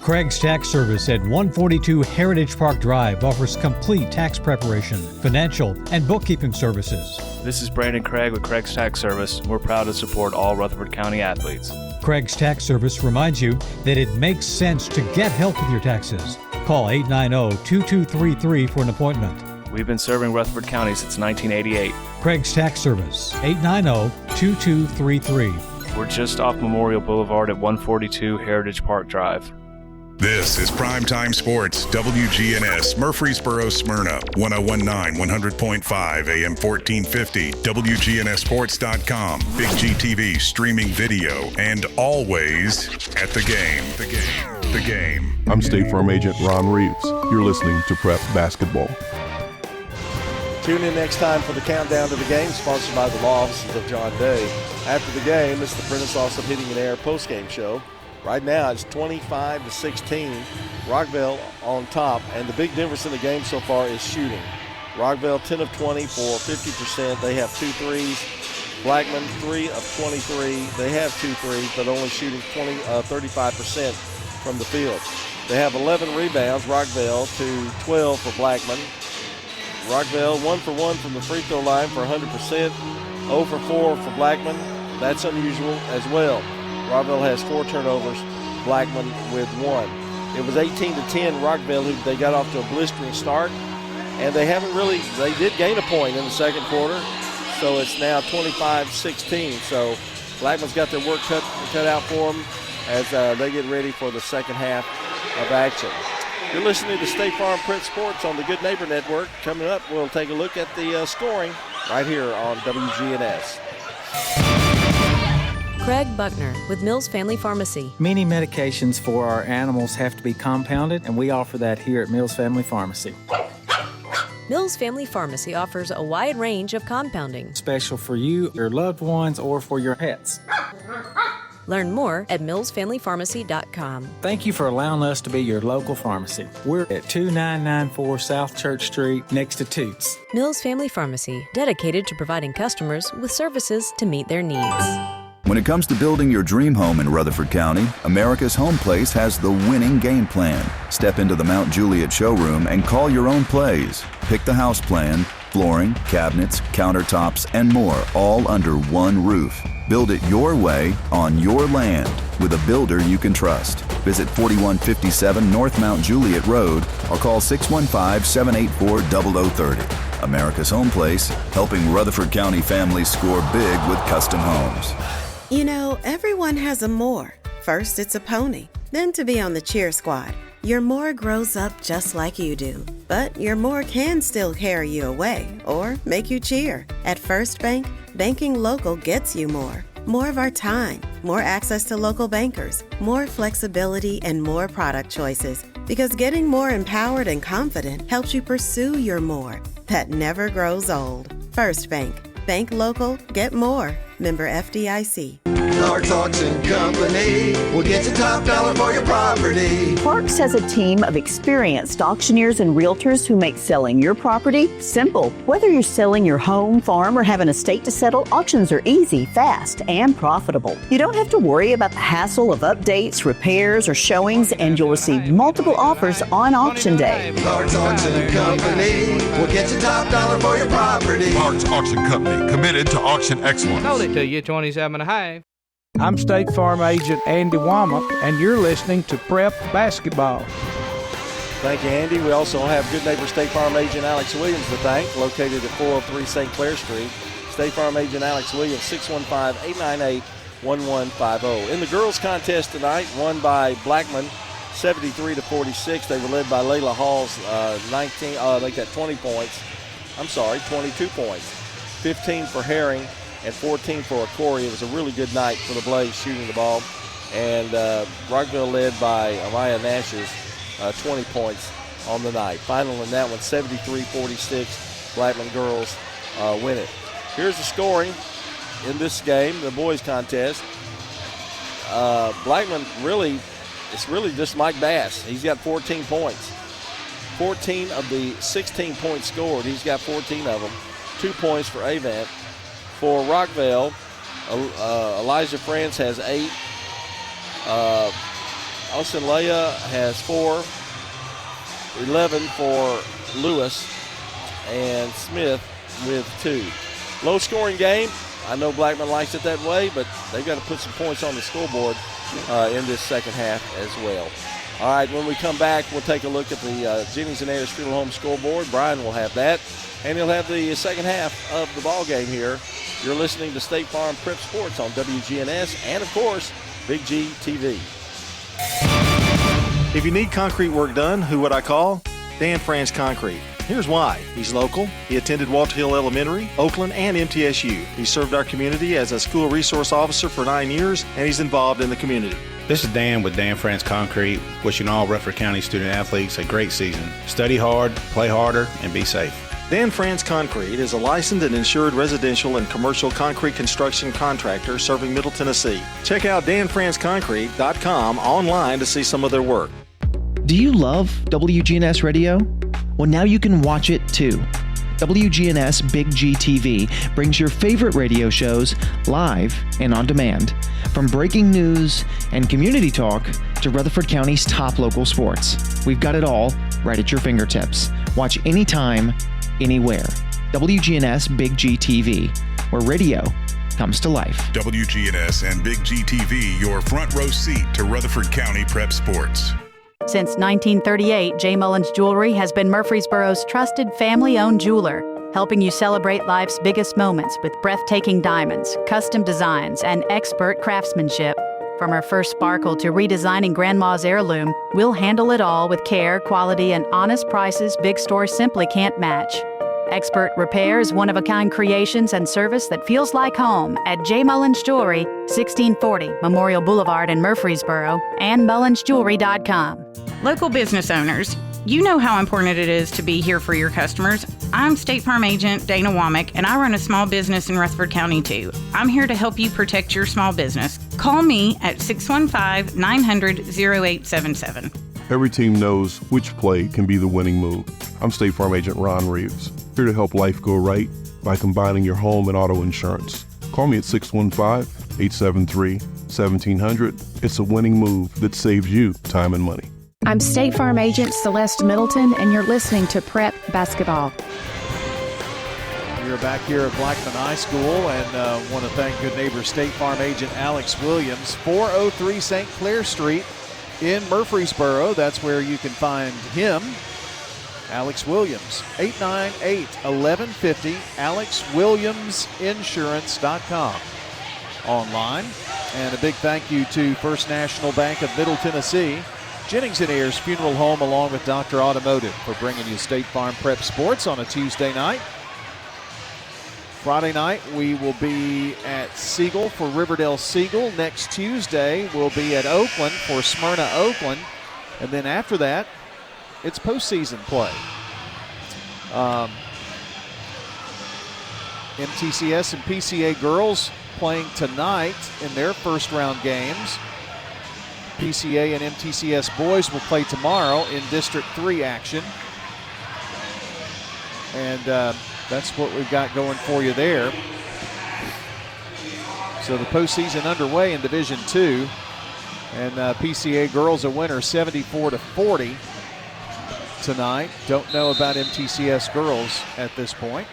Speaker 25: Craig's Tax Service at 142 Heritage Park Drive offers complete tax preparation, financial, and bookkeeping services.
Speaker 26: This is Brandon Craig with Craig's Tax Service. We're proud to support all Rutherford County athletes.
Speaker 25: Craig's Tax Service reminds you that it makes sense to get help with your taxes. Call 890-2233 for an appointment.
Speaker 26: We've been serving Rutherford County since 1988.
Speaker 25: Craig's Tax Service, 890-2233.
Speaker 26: We're just off Memorial Boulevard at 142 Heritage Park Drive.
Speaker 27: This is Primetime Sports, WGNS, Murfreesboro, Smyrna, 1019, 100.5, AM 1450, WGNSSports.com, Big G TV, streaming video, and always at the game. The game.
Speaker 28: I'm State Farm Agent Ron Reeves. You're listening to Prep Basketball.
Speaker 11: Tune in next time for the countdown to the game, sponsored by the law offices of John Day. After the game, it's the Prentice Awesome Hitting and Air postgame show. Right now, it's 25-16. Rockvale on top, and the big difference in the game so far is shooting. Rockvale 10 of 20 for 50%. They have 2 threes. Blackman 3 of 23. They have 2 threes, but only shooting 35% from the field. They have 11 rebounds. Rockvale to 12 for Blackman. Rockvale 1 for 1 from the free throw line for 100%. 0 for 4 for Blackman. That's unusual as well. Rockvale has 4 turnovers, Blackman with 1. It was 18-10 Rockvale, who they got off to a blistering start, and they did gain a point in the second quarter, so it's now 25-16. So Blackman's got their work cut out for them as they get ready for the second half of action. You're listening to State Farm Prep Sports on the Good Neighbor Network. Coming up, we'll take a look at the scoring right here on WGNS.
Speaker 15: Craig Buckner with Mills Family Pharmacy.
Speaker 29: Many medications for our animals have to be compounded, and we offer that here at Mills Family Pharmacy.
Speaker 15: Mills Family Pharmacy offers a wide range of compounding.
Speaker 29: Special for you, your loved ones, or for your pets.
Speaker 15: Learn more at millsfamilypharmacy.com.
Speaker 29: Thank you for allowing us to be your local pharmacy. We're at 2994 South Church Street, next to Toots.
Speaker 15: Mills Family Pharmacy, dedicated to providing customers with services to meet their needs.
Speaker 6: When it comes to building your dream home in Rutherford County, America's Home Place has the winning game plan. Step into the Mount Juliet showroom and call your own plays. Pick the house plan, flooring, cabinets, countertops, and more, all under one roof. Build it your way on your land with a builder you can trust. Visit 4157 North Mount Juliet Road or call 615-784-0030. America's Home Place, helping Rutherford County families score big with custom homes.
Speaker 30: You know, everyone has a more. First, it's a pony. Then to be on the cheer squad. Your more grows up just like you do. But your more can still carry you away or make you cheer. At First Bank, banking local gets you more. More of our time, more access to local bankers, more flexibility, and more product choices. Because getting more empowered and confident helps you pursue your more. That never grows old. First Bank. Bank local, get more. Member FDIC.
Speaker 2: Clark's Auction Company will get you top dollar for your property.
Speaker 4: Clark's has a team of experienced auctioneers and realtors who make selling your property simple. Whether you're selling your home, farm, or have an estate to settle, auctions are easy, fast, and profitable. You don't have to worry about the hassle of updates, repairs, or showings, and you'll receive multiple offers on auction day.
Speaker 2: Clark's Auction Company will get you top dollar for your property.
Speaker 5: Clark's Auction Company, committed to auction excellence.
Speaker 7: Sold it to you, 27.5.
Speaker 8: I'm State Farm Agent Andy Womack, and you're listening to Prep Basketball.
Speaker 11: Thank you, Andy. We also have good neighbor State Farm Agent Alex Williams to thank, located at 403 St. Clair Street. State Farm Agent Alex Williams, 615-898-1150. In the girls' contest tonight, won by Blackman, 73-46. They were led by Layla Halls, 22 points. 15 for Herring and 14 for Corey. It was a really good night for the Blaze shooting the ball. And Rockvale led by Amaya Nash's 20 points on the night. Final in that one, 73-46. Blackman girls win it. Here's the scoring in this game, the boys contest. Blackman it's really just Mike Bass. He's got 14 points. 14 of the 16 points scored, he's got 14 of them. 2 points for Avant. For Rockvale, Elijah France has 8. Austin Leah has 4. 11 for Lewis, and Smith with 2. Low scoring game. I know Blackman likes it that way, but they've got to put some points on the scoreboard in this second half as well. All right, when we come back, we'll take a look at the Jennings and Ayers Funeral Home scoreboard. Brian will have that, and he'll have the second half of the ball game here. You're listening to State Farm Prep Sports on WGNS and, of course, Big G TV.
Speaker 9: If you need concrete work done, who would I call? Dan France Concrete. Here's why. He's local. He attended Walter Hill Elementary, Oakland, and MTSU. He served our community as a school resource officer for 9 years, and he's involved in the community.
Speaker 13: This is Dan with Dan France Concrete, wishing all Rutherford County student athletes a great season. Study hard, play harder, and be safe.
Speaker 9: Dan France Concrete is a licensed and insured residential and commercial concrete construction contractor serving Middle Tennessee. Check out danfranceconcrete.com online to see some of their work.
Speaker 14: Do you love WGNS Radio? Well, now you can watch it too. WGNS Big G TV brings your favorite radio shows live and on demand. From breaking news and community talk to Rutherford County's top local sports. We've got it all right at your fingertips. Watch anytime, anywhere. WGNS Big G TV, where radio comes to life.
Speaker 27: WGNS and Big G TV, your front row seat to Rutherford County prep sports.
Speaker 10: Since 1938, J. Mullins Jewelry has been Murfreesboro's trusted family-owned jeweler, helping you celebrate life's biggest moments with breathtaking diamonds, custom designs, and expert craftsmanship. From our first sparkle to redesigning Grandma's heirloom, we'll handle it all with care, quality, and honest prices big stores simply can't match. Expert repairs, one-of-a-kind creations, and service that feels like home at J. Mullins Jewelry, 1640 Memorial Boulevard in Murfreesboro, and mullinsjewelry.com.
Speaker 16: Local business owners, you know how important it is to be here for your customers. I'm State Farm Agent Dana Womack, and I run a small business in Rutherford County, too. I'm here to help you protect your small business. Call me at 615-900-0877.
Speaker 28: Every team knows which play can be the winning move. I'm State Farm Agent Ron Reeves, here to help life go right by combining your home and auto insurance. Call me at 615-873-1700. It's a winning move that saves you time and money.
Speaker 10: I'm State Farm Agent Celeste Middleton, and you're listening to Prep Basketball.
Speaker 12: We're back here at Blackman High School, and want to thank good neighbor State Farm Agent Alex Williams, 403 St. Clair Street in Murfreesboro. That's where you can find him, Alex Williams, 898-1150, AlexWilliamsInsurance.com. Online. And a big thank you to First National Bank of Middle Tennessee, Jennings and Ayers Funeral Home, along with Dr. Automotive, for bringing you State Farm Prep Sports on a Tuesday night. Friday night, we will be at Siegel for Riverdale Siegel. Next Tuesday, we'll be at Oakland for Smyrna Oakland. And then after that, it's postseason play. MTCS and PCA girls playing tonight in their first round games. PCA and MTCS boys will play tomorrow in District 3 action. And that's what we've got going for you there. So the postseason underway in Division 2. And PCA girls a winner 74-40 tonight. Don't know about MTCS girls at this point.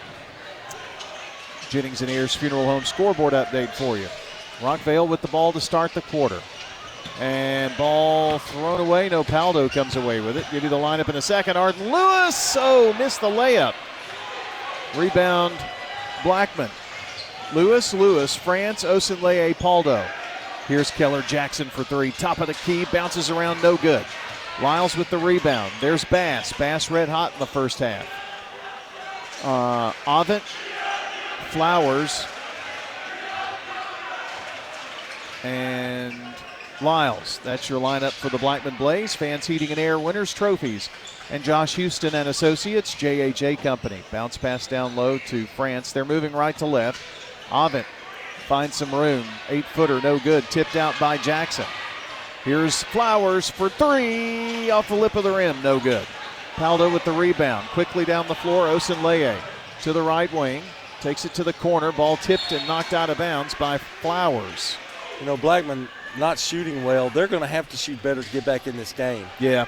Speaker 12: Jennings and Ayers Funeral Home scoreboard update for you. Rockvale with the ball to start the quarter. And ball thrown away. No, Paldo comes away with it. Give you the lineup in a second. Arden Lewis, missed the layup. Rebound, Blackman. Lewis, France, Osenleye, Paldo. Here's Keller Jackson for three. Top of the key, bounces around, no good. Lyles with the rebound. There's Bass. Bass red hot in the first half. Avent, Flowers, and Lyles. That's your lineup for the Blackman Blaze. Fans Heating and Air Winners Trophies. And Josh Houston and Associates, JHA Company. Bounce pass down low to France. They're moving right to left. Avent finds some room. 8-footer, no good. Tipped out by Jackson. Here's Flowers for three. Off the lip of the rim, no good. Paldo with the rebound. Quickly down the floor, Osenleye to the right wing. Takes it to the corner. Ball tipped and knocked out of bounds by Flowers.
Speaker 11: You know, Blackman not shooting well. They're going to have to shoot better to get back in this game.
Speaker 12: Yeah,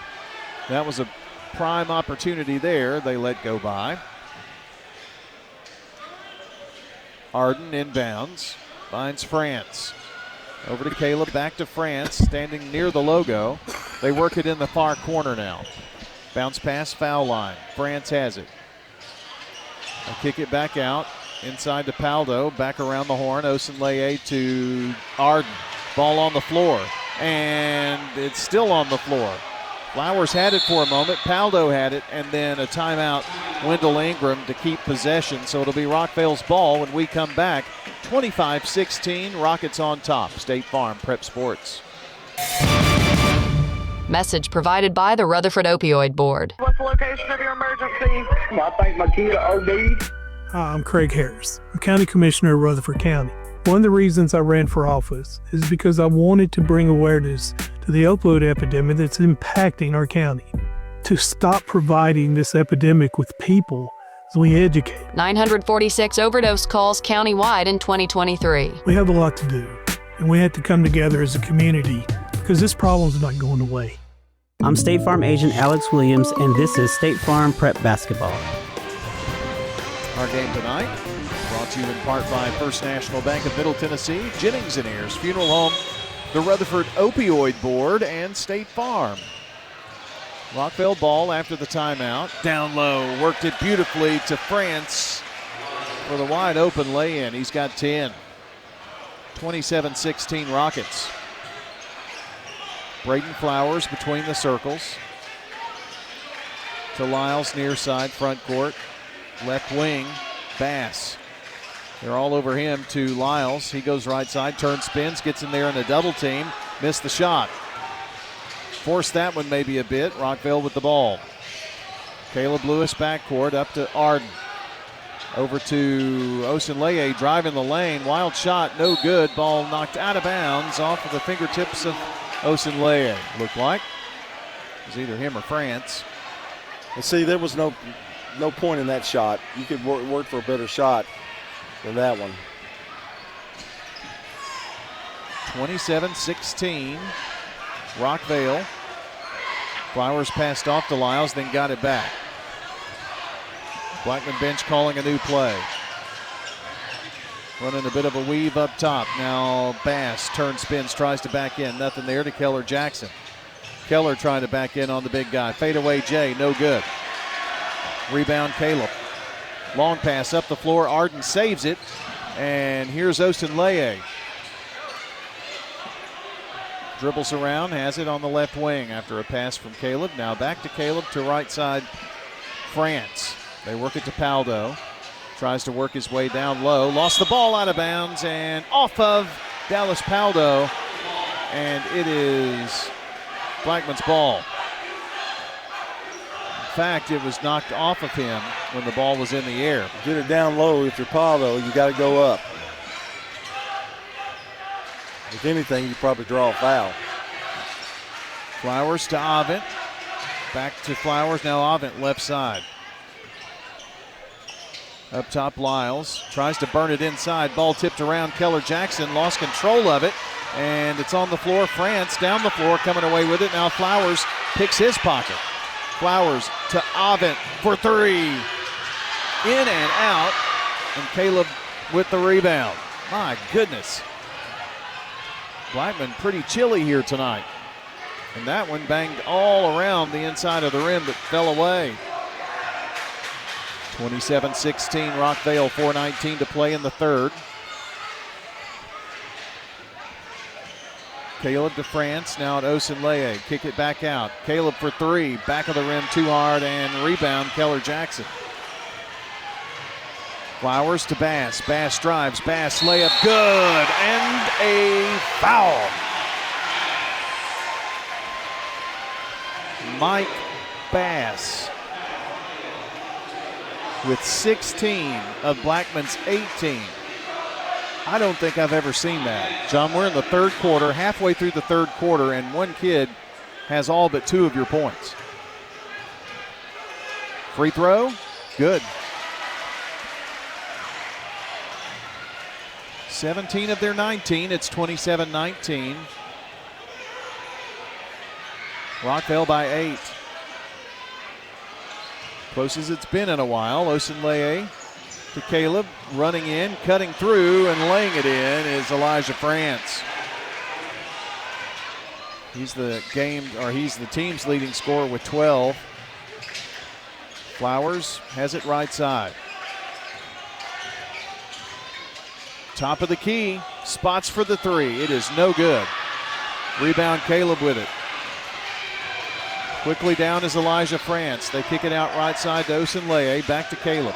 Speaker 12: that was a prime opportunity there. They let go by. Arden inbounds. Finds France. Over to Caleb, back to France, standing near the logo. They work it in the far corner now. Bounce pass, foul line. France has it. They'll kick it back out. Inside to Paldo, back around the horn. Osenleye to Arden. Ball on the floor, and it's still on the floor. Flowers had it for a moment. Paldo had it, and then a timeout, Wendell Ingram to keep possession. So it'll be Rockvale's ball when we come back. 25-16, Rockets on top. State Farm Prep Sports.
Speaker 1: Message provided by the Rutherford Opioid Board.
Speaker 3: What's the location of your emergency? I think my kid OD'd.
Speaker 17: Hi, I'm Craig Harris. I'm County Commissioner of Rutherford County. One of the reasons I ran for office is because I wanted to bring awareness to the opioid epidemic that's impacting our county. To stop providing this epidemic with people as we educate.
Speaker 1: 946 overdose calls countywide in 2023.
Speaker 17: We have a lot to do, and we have to come together as a community because this problem's not going away.
Speaker 18: I'm State Farm Agent Alex Williams, and this is State Farm Prep Basketball.
Speaker 12: Our game tonight brought to you in part by First National Bank of Middle Tennessee, Jennings and Ayers Funeral Home, the Rutherford Opioid Board, and State Farm. Rockvale ball after the timeout. Down low, worked it beautifully to France for the wide open lay-in. He's got 10. 27-16 Rockets. Braden Flowers between the circles. To Lyles, near side, front court. Left wing, Bass. They're all over him to Lyles. He goes right side, turns, spins, gets in there in a double team. Missed the shot. Forced that one maybe a bit. Rockvale with the ball. Caleb Lewis backcourt up to Arden. Over to Osenleye driving the lane. Wild shot, no good. Ball knocked out of bounds off of the fingertips of Osenleye. Looked like it was either him or France.
Speaker 11: And see, there was no point in that shot. You could work for a better shot than that one.
Speaker 12: 27-16, Rockvale. Flowers passed off to Lyles, then got it back. Blackman bench calling a new play. Running a bit of a weave up top. Now Bass turns, spins, tries to back in. Nothing there to Keller Jackson. Keller trying to back in on the big guy. Fadeaway Jay, no good. Rebound Caleb. Long pass up the floor. Arden saves it. And here's Osenleye. Dribbles around, has it on the left wing after a pass from Caleb. Now back to Caleb to right side France. They work it to Paldo. Tries to work his way down low. Lost the ball out of bounds and off of Dallas Paldo. And it is Blackman's ball. In fact, it was knocked off of him when the ball was in the air.
Speaker 11: Get it down low. If you're Paldo, you got to go up. If anything, you probably draw a foul.
Speaker 12: Flowers to Avent. Back to Flowers. Now Avent left side. Up top, Lyles tries to burn it inside. Ball tipped around. Keller Jackson lost control of it, and it's on the floor. France down the floor, coming away with it. Now Flowers picks his pocket. Flowers to Avent for three. In and out, and Caleb with the rebound. My goodness. Blackman pretty chilly here tonight. And that one banged all around the inside of the rim, but fell away. 27-16, Rockvale, 4:19 to play in the third. Caleb to France, now at Osenleye. Kick it back out. Caleb for three, back of the rim, too hard, and rebound, Keller Jackson. Flowers to Bass. Bass drives. Bass layup good. And a foul. Mike Bass with 16 of Blackman's 18. I don't think I've ever seen that. John, we're in the third quarter, halfway through the third quarter, and one kid has all but two of your points. Free throw, good. 17 of their 19. It's 27-19. Rockvale by 8. Close as it's been in a while. Osenleye to Caleb, running in, cutting through, and laying it in is Elijah France. He's the team's leading scorer with 12. Flowers has it right side. Top of the key, spots for the three. It is no good. Rebound, Caleb with it. Quickly down is Elijah France. They kick it out right side to Osenleye. Back to Caleb.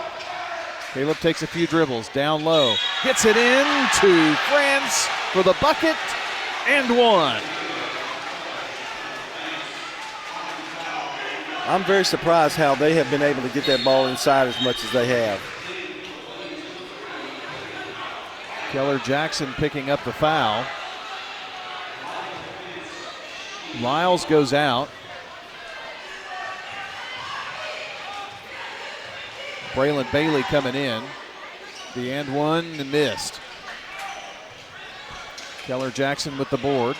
Speaker 12: Caleb takes a few dribbles, down low. Gets it in to France for the bucket and one.
Speaker 11: I'm very surprised how they have been able to get that ball inside as much as they have.
Speaker 12: Keller Jackson picking up the foul. Lyles goes out. Braylon Bailey coming in. The and one missed. Keller Jackson with the board.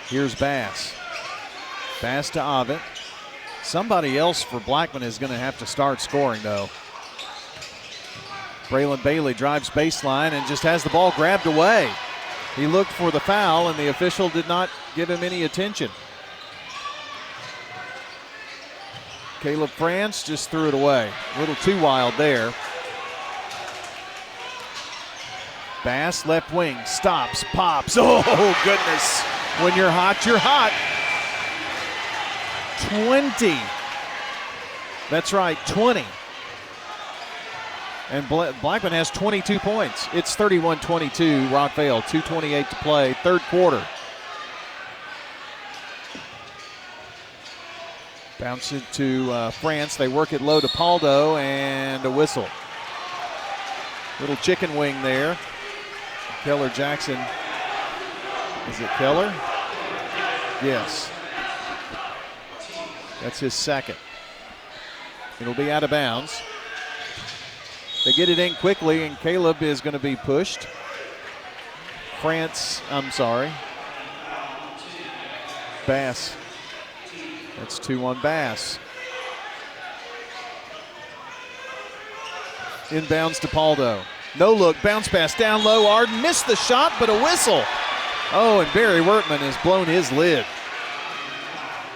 Speaker 12: Here's Bass. Bass to Avent. Somebody else for Blackman is going to have to start scoring, though. Braylon Bailey drives baseline and just has the ball grabbed away. He looked for the foul, and the official did not give him any attention. Caleb France just threw it away. A little too wild there. Bass, left wing, stops, pops. Oh, goodness. When you're hot, you're hot. 20. That's right, 20. And Blackman has 22 points. It's 31-22, Rockvale, 2:28 to play, third quarter. Bounce it to France. They work it low to Paldo, and a whistle. Little chicken wing there. Keller Jackson. Is it Keller? Yes. That's his second. It'll be out of bounds. They get it in quickly, and Caleb is going to be pushed. Bass. That's 2 on Bass. Inbounds to Paldo. No look, bounce pass down low. Arden missed the shot, but a whistle. Oh, and Barry Wertman has blown his lid.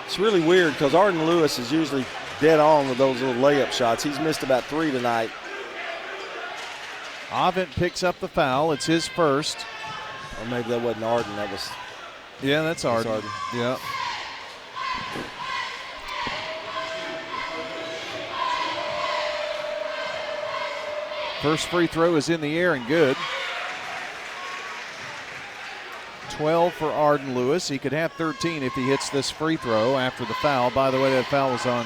Speaker 11: It's really weird because Arden Lewis is usually dead on with those little layup shots. He's missed about 3 tonight.
Speaker 12: Avent picks up the foul. It's his first.
Speaker 11: Or maybe that wasn't Arden. That was.
Speaker 12: Yeah, that's Arden. Yeah. First free throw is in the air and good. 12 for Arden Lewis. He could have 13 if he hits this free throw after the foul. By the way, that foul was on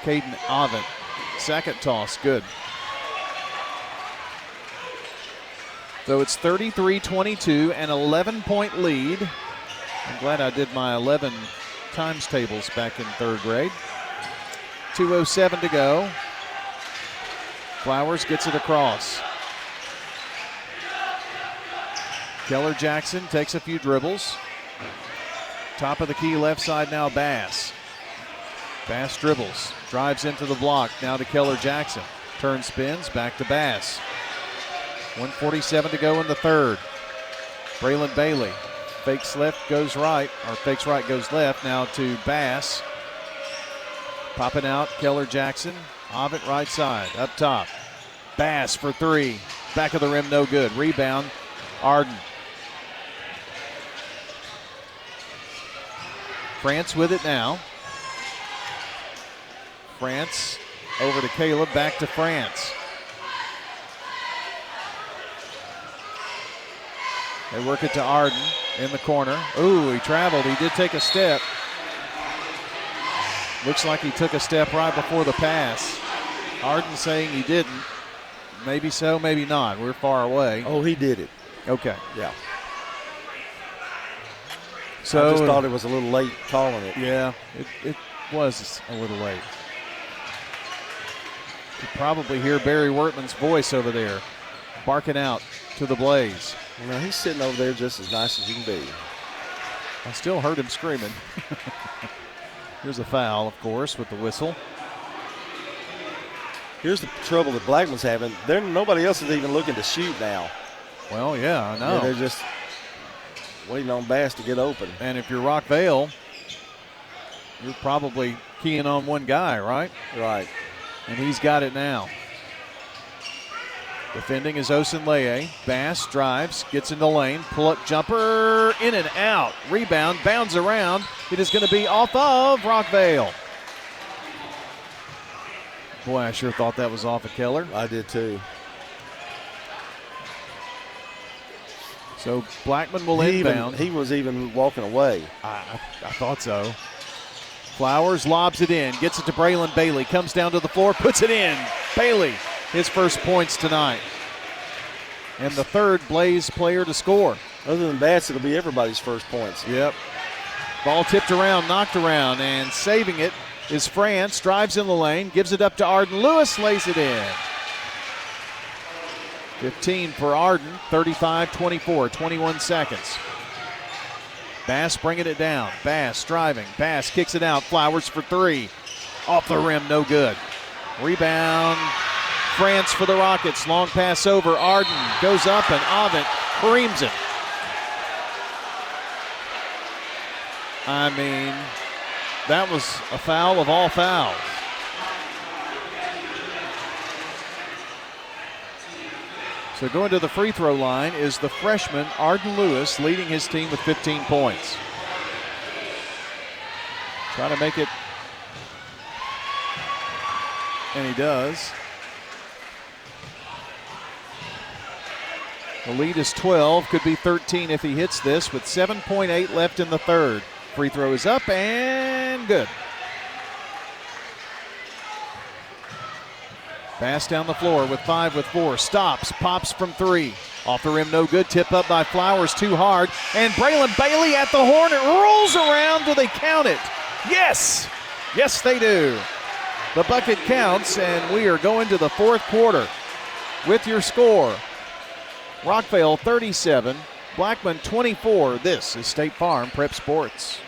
Speaker 12: Caden Avent. Second toss, good. So it's 33-22, an 11-point lead. I'm glad I did my 11 times tables back in third grade. 2:07 to go. Flowers gets it across. Keller Jackson takes a few dribbles. Top of the key left side now, Bass. Bass dribbles, drives into the block, now to Keller Jackson. Turn spins, back to Bass. 1:47 to go in the third. Braylon Bailey fakes left, goes right, or fakes right, goes left, now to Bass. Popping out, Keller Jackson. Ovitt right side, up top. Bass for three. Back of the rim, no good. Rebound, Arden. France with it now. France over to Caleb, back to France. They work it to Arden in the corner. Ooh, he traveled. He did take a step. Looks like he took a step right before the pass. Arden saying he didn't. Maybe so, maybe not. We're far away.
Speaker 11: Oh, he did it.
Speaker 12: Okay.
Speaker 11: Yeah.
Speaker 12: So
Speaker 11: I just thought it was a little late calling it.
Speaker 12: Yeah, it was a little late. You probably hear Barry Wertman's voice over there, barking out to the Blaze.
Speaker 11: Well, he's sitting over there just as nice as he can be.
Speaker 12: I still heard him screaming. Here's a foul, of course, with the whistle.
Speaker 11: Here's the trouble that Blackman's having. Nobody else is even looking to shoot now.
Speaker 12: Well, yeah, I know.
Speaker 11: Yeah, they're just waiting on Bass to get open.
Speaker 12: And if you're Rockvale, you're probably keying on one guy, right?
Speaker 11: Right.
Speaker 12: And he's got it now. Defending is Osunleye. Bass drives, gets in the lane, pull-up jumper, in and out. Rebound, bounds around. It is going to be off of Rockvale. Boy, I sure thought that was off of Keller.
Speaker 11: I did too.
Speaker 12: So Blackman will inbound.
Speaker 11: He was even walking away.
Speaker 12: I thought so. Flowers lobs it in, gets it to Braylon Bailey, comes down to the floor, puts it in. Bailey, his first points tonight. And the third Blaze player to score.
Speaker 11: Other than Bass, it'll be everybody's first points.
Speaker 12: Yep. Ball tipped around, knocked around, and saving it is France. Drives in the lane, gives it up to Arden Lewis, lays it in. 15 for Arden, 35-24, 21 seconds. Bass bringing it down. Bass driving. Bass kicks it out. Flowers for three. Off the rim, no good. Rebound, France for the Rockets. Long pass over. Arden goes up and Ovitt creams it. I mean, that was a foul of all fouls. So going to the free throw line is the freshman Arden Lewis, leading his team with 15 points. Try to make it, and he does. The lead is 12, could be 13 if he hits this, with 7.8 left in the third. Free throw is up and good. Pass down the floor with 5 with 4. Stops, pops from 3. Off the rim, no good. Tip up by Flowers, too hard. And Braylon Bailey at the horn. It rolls around. Do they count it? Yes! Yes, they do. The bucket counts, and we are going to the fourth quarter. With your score, Rockvale 37, Blackman 24. This is State Farm Prep Sports.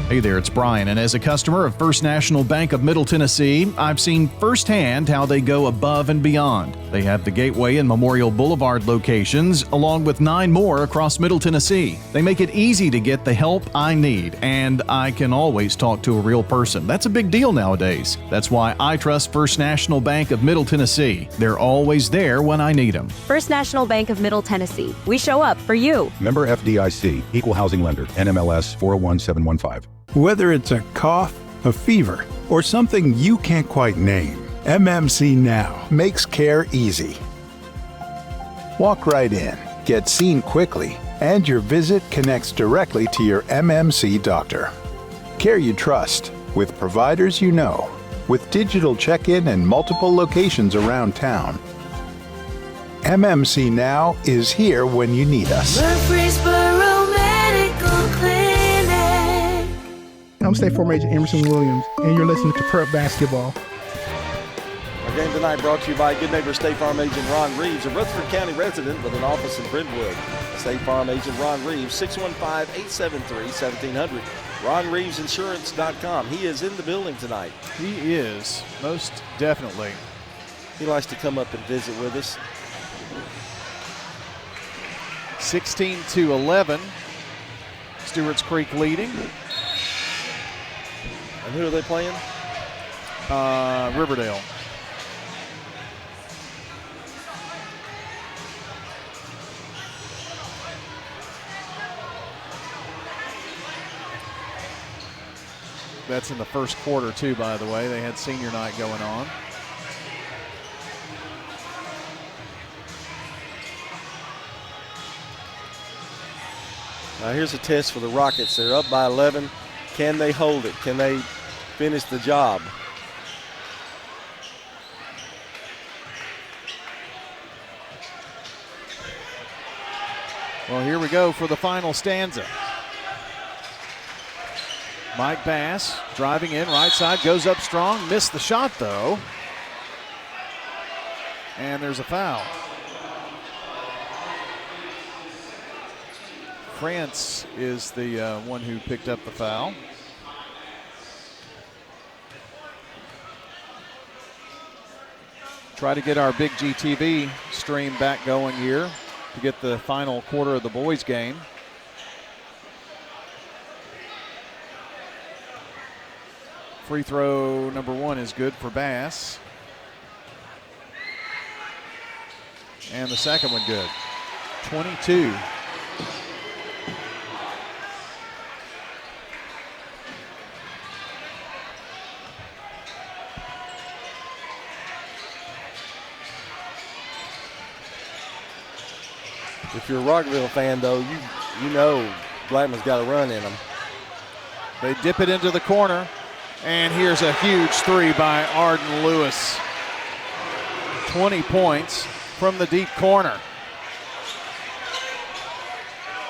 Speaker 15: Hey there, it's Brian, and as a customer of First National Bank of Middle Tennessee, I've seen firsthand how they go above and beyond. They have the Gateway and Memorial Boulevard locations, along with 9 more across Middle Tennessee. They make it easy to get the help I need, and I can always talk to a real person. That's a big deal nowadays. That's why I trust First National Bank of Middle Tennessee. They're always there when I need them.
Speaker 19: First National Bank of Middle Tennessee. We show up for you.
Speaker 6: Member FDIC, Equal Housing Lender, NMLS 401715.
Speaker 20: Whether it's a cough, a fever, or something you can't quite name, MMC Now makes care easy. Walk right in, get seen quickly, and your visit connects directly to your MMC doctor. Care you trust, with providers you know. with digital check-in and multiple locations around town. MMC Now is here when you need us.
Speaker 2: Murfreesboro Medical Clinic.
Speaker 4: I'm State Farm Agent Emerson Williams, and you're listening to Prep Basketball.
Speaker 11: Our game tonight brought to you by good neighbor State Farm Agent Ron Reeves, a Rutherford County resident with an office in Brentwood. State Farm Agent Ron Reeves, 615-873-1700. RonReevesInsurance.com. He is in the building tonight.
Speaker 12: He is, most definitely.
Speaker 11: He likes to come up and visit with us.
Speaker 12: 16-11. Stewart's Creek leading.
Speaker 11: And who are they playing?
Speaker 12: Riverdale. That's in the first quarter, too, by the way. They had senior night going on.
Speaker 11: Now here's a test for the Rockets. They're up by 11. Can they hold it? Can they finish the job?
Speaker 12: Well, here we go for the final stanza. Mike Bass driving in, right side, goes up strong. Missed the shot, though. And there's a foul. France is the one who picked up the foul. Try to get our Big G TV stream back going here to get the final quarter of the boys game. Free throw number one is good for Bass. And the second one good. 22.
Speaker 11: If you're a Rockvale fan, though, you know Blackman's got a run in them.
Speaker 12: They dip it into the corner, and here's a huge three by Arden Lewis. 20 points from the deep corner.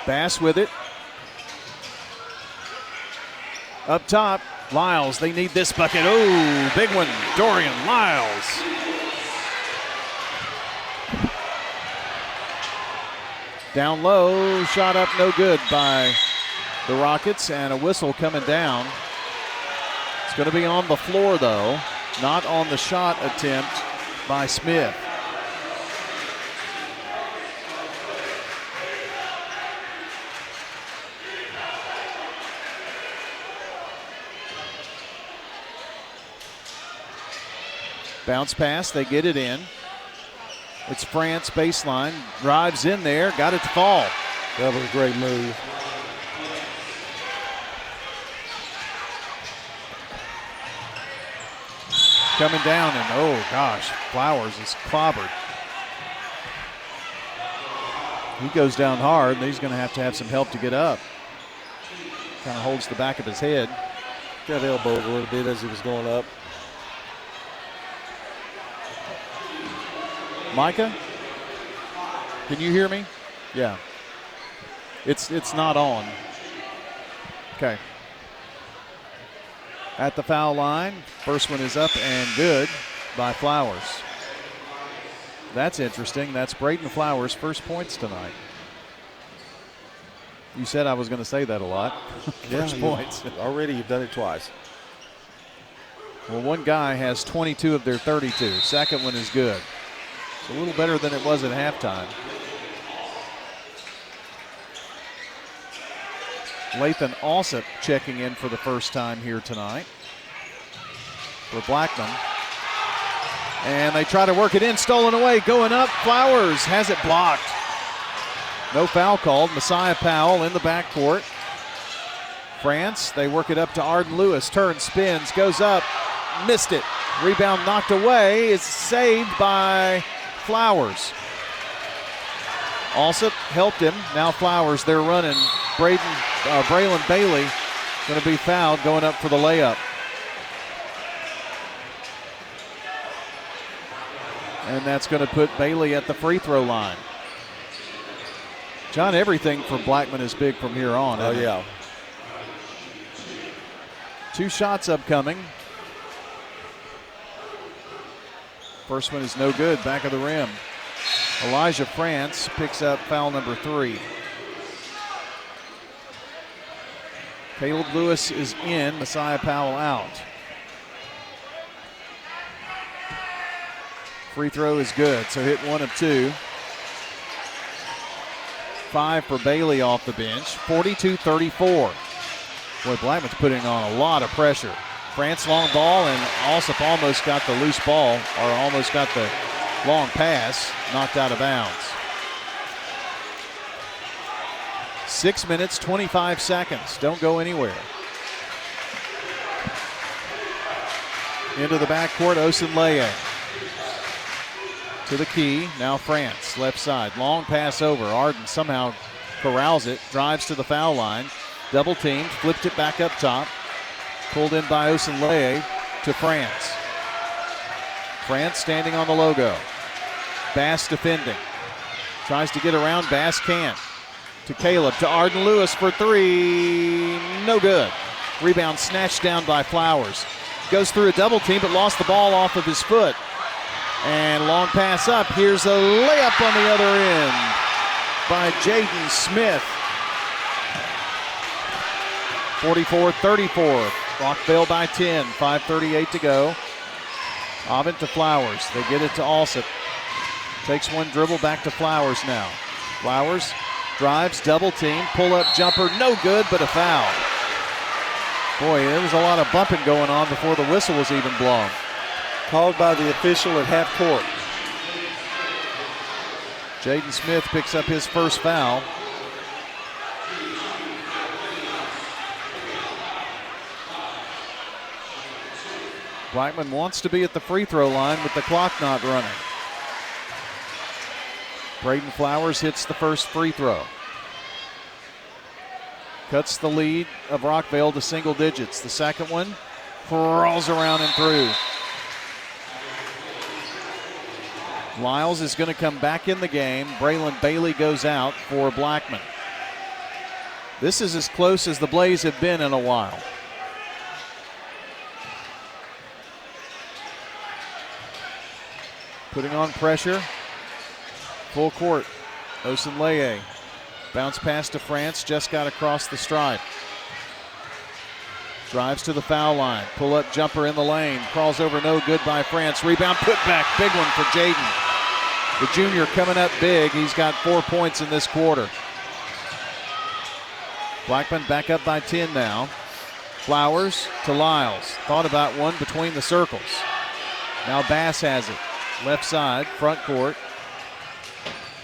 Speaker 12: Bass with it. Up top, Lyles, they need this bucket. Oh, big one, Dorian Lyles. Down low, shot up, no good by the Rockets, and a whistle coming down. It's going to be on the floor, though, not on the shot attempt by Smith. Bounce pass, they get it in. It's France baseline, drives in there, got it to fall.
Speaker 11: That was a great move.
Speaker 12: Coming down, and oh gosh, Flowers is clobbered. He goes down hard, and he's going to have some help to get up. Kind of holds the back of his head.
Speaker 11: Got elbowed a little bit as he was going up.
Speaker 12: Micah, can you hear me? Yeah. It's not on. Okay. At the foul line, first one is up and good by Flowers. That's interesting. That's Braden Flowers' first points tonight. You said I was going to say that a lot. First points.
Speaker 11: Already you've done it twice.
Speaker 12: Well, one guy has 22 of their 32. Second one is good. A little better than it was at halftime. Lathan Alsop checking in for the first time here tonight for Blackman. And they try to work it in, stolen away, going up. Flowers has it blocked. No foul called. Messiah Powell in the backcourt. France, they work it up to Arden Lewis. Turns, spins, goes up, missed it. Rebound knocked away. It's saved by Flowers. Alsop helped him. Now Flowers, they're running. Braylon Bailey going to be fouled going up for the layup. And that's going to put Bailey at the free throw line. John, everything for Blackman is big from here on.
Speaker 11: Oh, yeah.
Speaker 12: 2 shots upcoming. First one is no good, back of the rim. Elijah France picks up foul number 3. Caleb Lewis is in, Messiah Powell out. Free throw is good, so hit 1 of 2. 5 for Bailey off the bench, 42-34. Boy, Blackman's putting on a lot of pressure. France long ball, and Alsop almost got the loose ball, or almost got the long pass, knocked out of bounds. 6 minutes, 25 seconds. Don't go anywhere. Into the backcourt, Osunleye. To the key, now France, left side. Long pass over. Arden somehow corrals it, drives to the foul line. Double teamed, flipped it back up top. Pulled in by Osunleye to France. France standing on the logo. Bass defending. Tries to get around, Bass can't. To Caleb, to Arden Lewis for 3. No good. Rebound snatched down by Flowers. Goes through a double team, but lost the ball off of his foot. And long pass up. Here's a layup on the other end by Jaden Smith. 44-34. Rockvale by 10. 5:38 to go. Ovid to Flowers. They get it to Alsop. Takes one dribble back to Flowers now. Flowers drives, double team, pull up jumper, no good, but a foul. Boy, there was a lot of bumping going on before the whistle was even blown.
Speaker 11: Called by the official at half court.
Speaker 12: Jaden Smith picks up his first foul. Blackman wants to be at the free throw line with the clock not running. Braden Flowers hits the first free throw. Cuts the lead of Rockvale to single digits. The second one crawls around and through. Lyles is going to come back in the game. Braylon Bailey goes out for Blackman. This is as close as the Blaze have been in a while. Putting on pressure. Full court. Osunleye. Bounce pass to France. Just got across the stripe. Drives to the foul line. Pull up jumper in the lane. Crawls over, no good by France. Rebound put back. Big one for Jaden. The junior coming up big. He's got 4 points in this quarter. Blackman back up by 10 now. Flowers to Lyles. Thought about one between the circles. Now Bass has it. Left side, front court.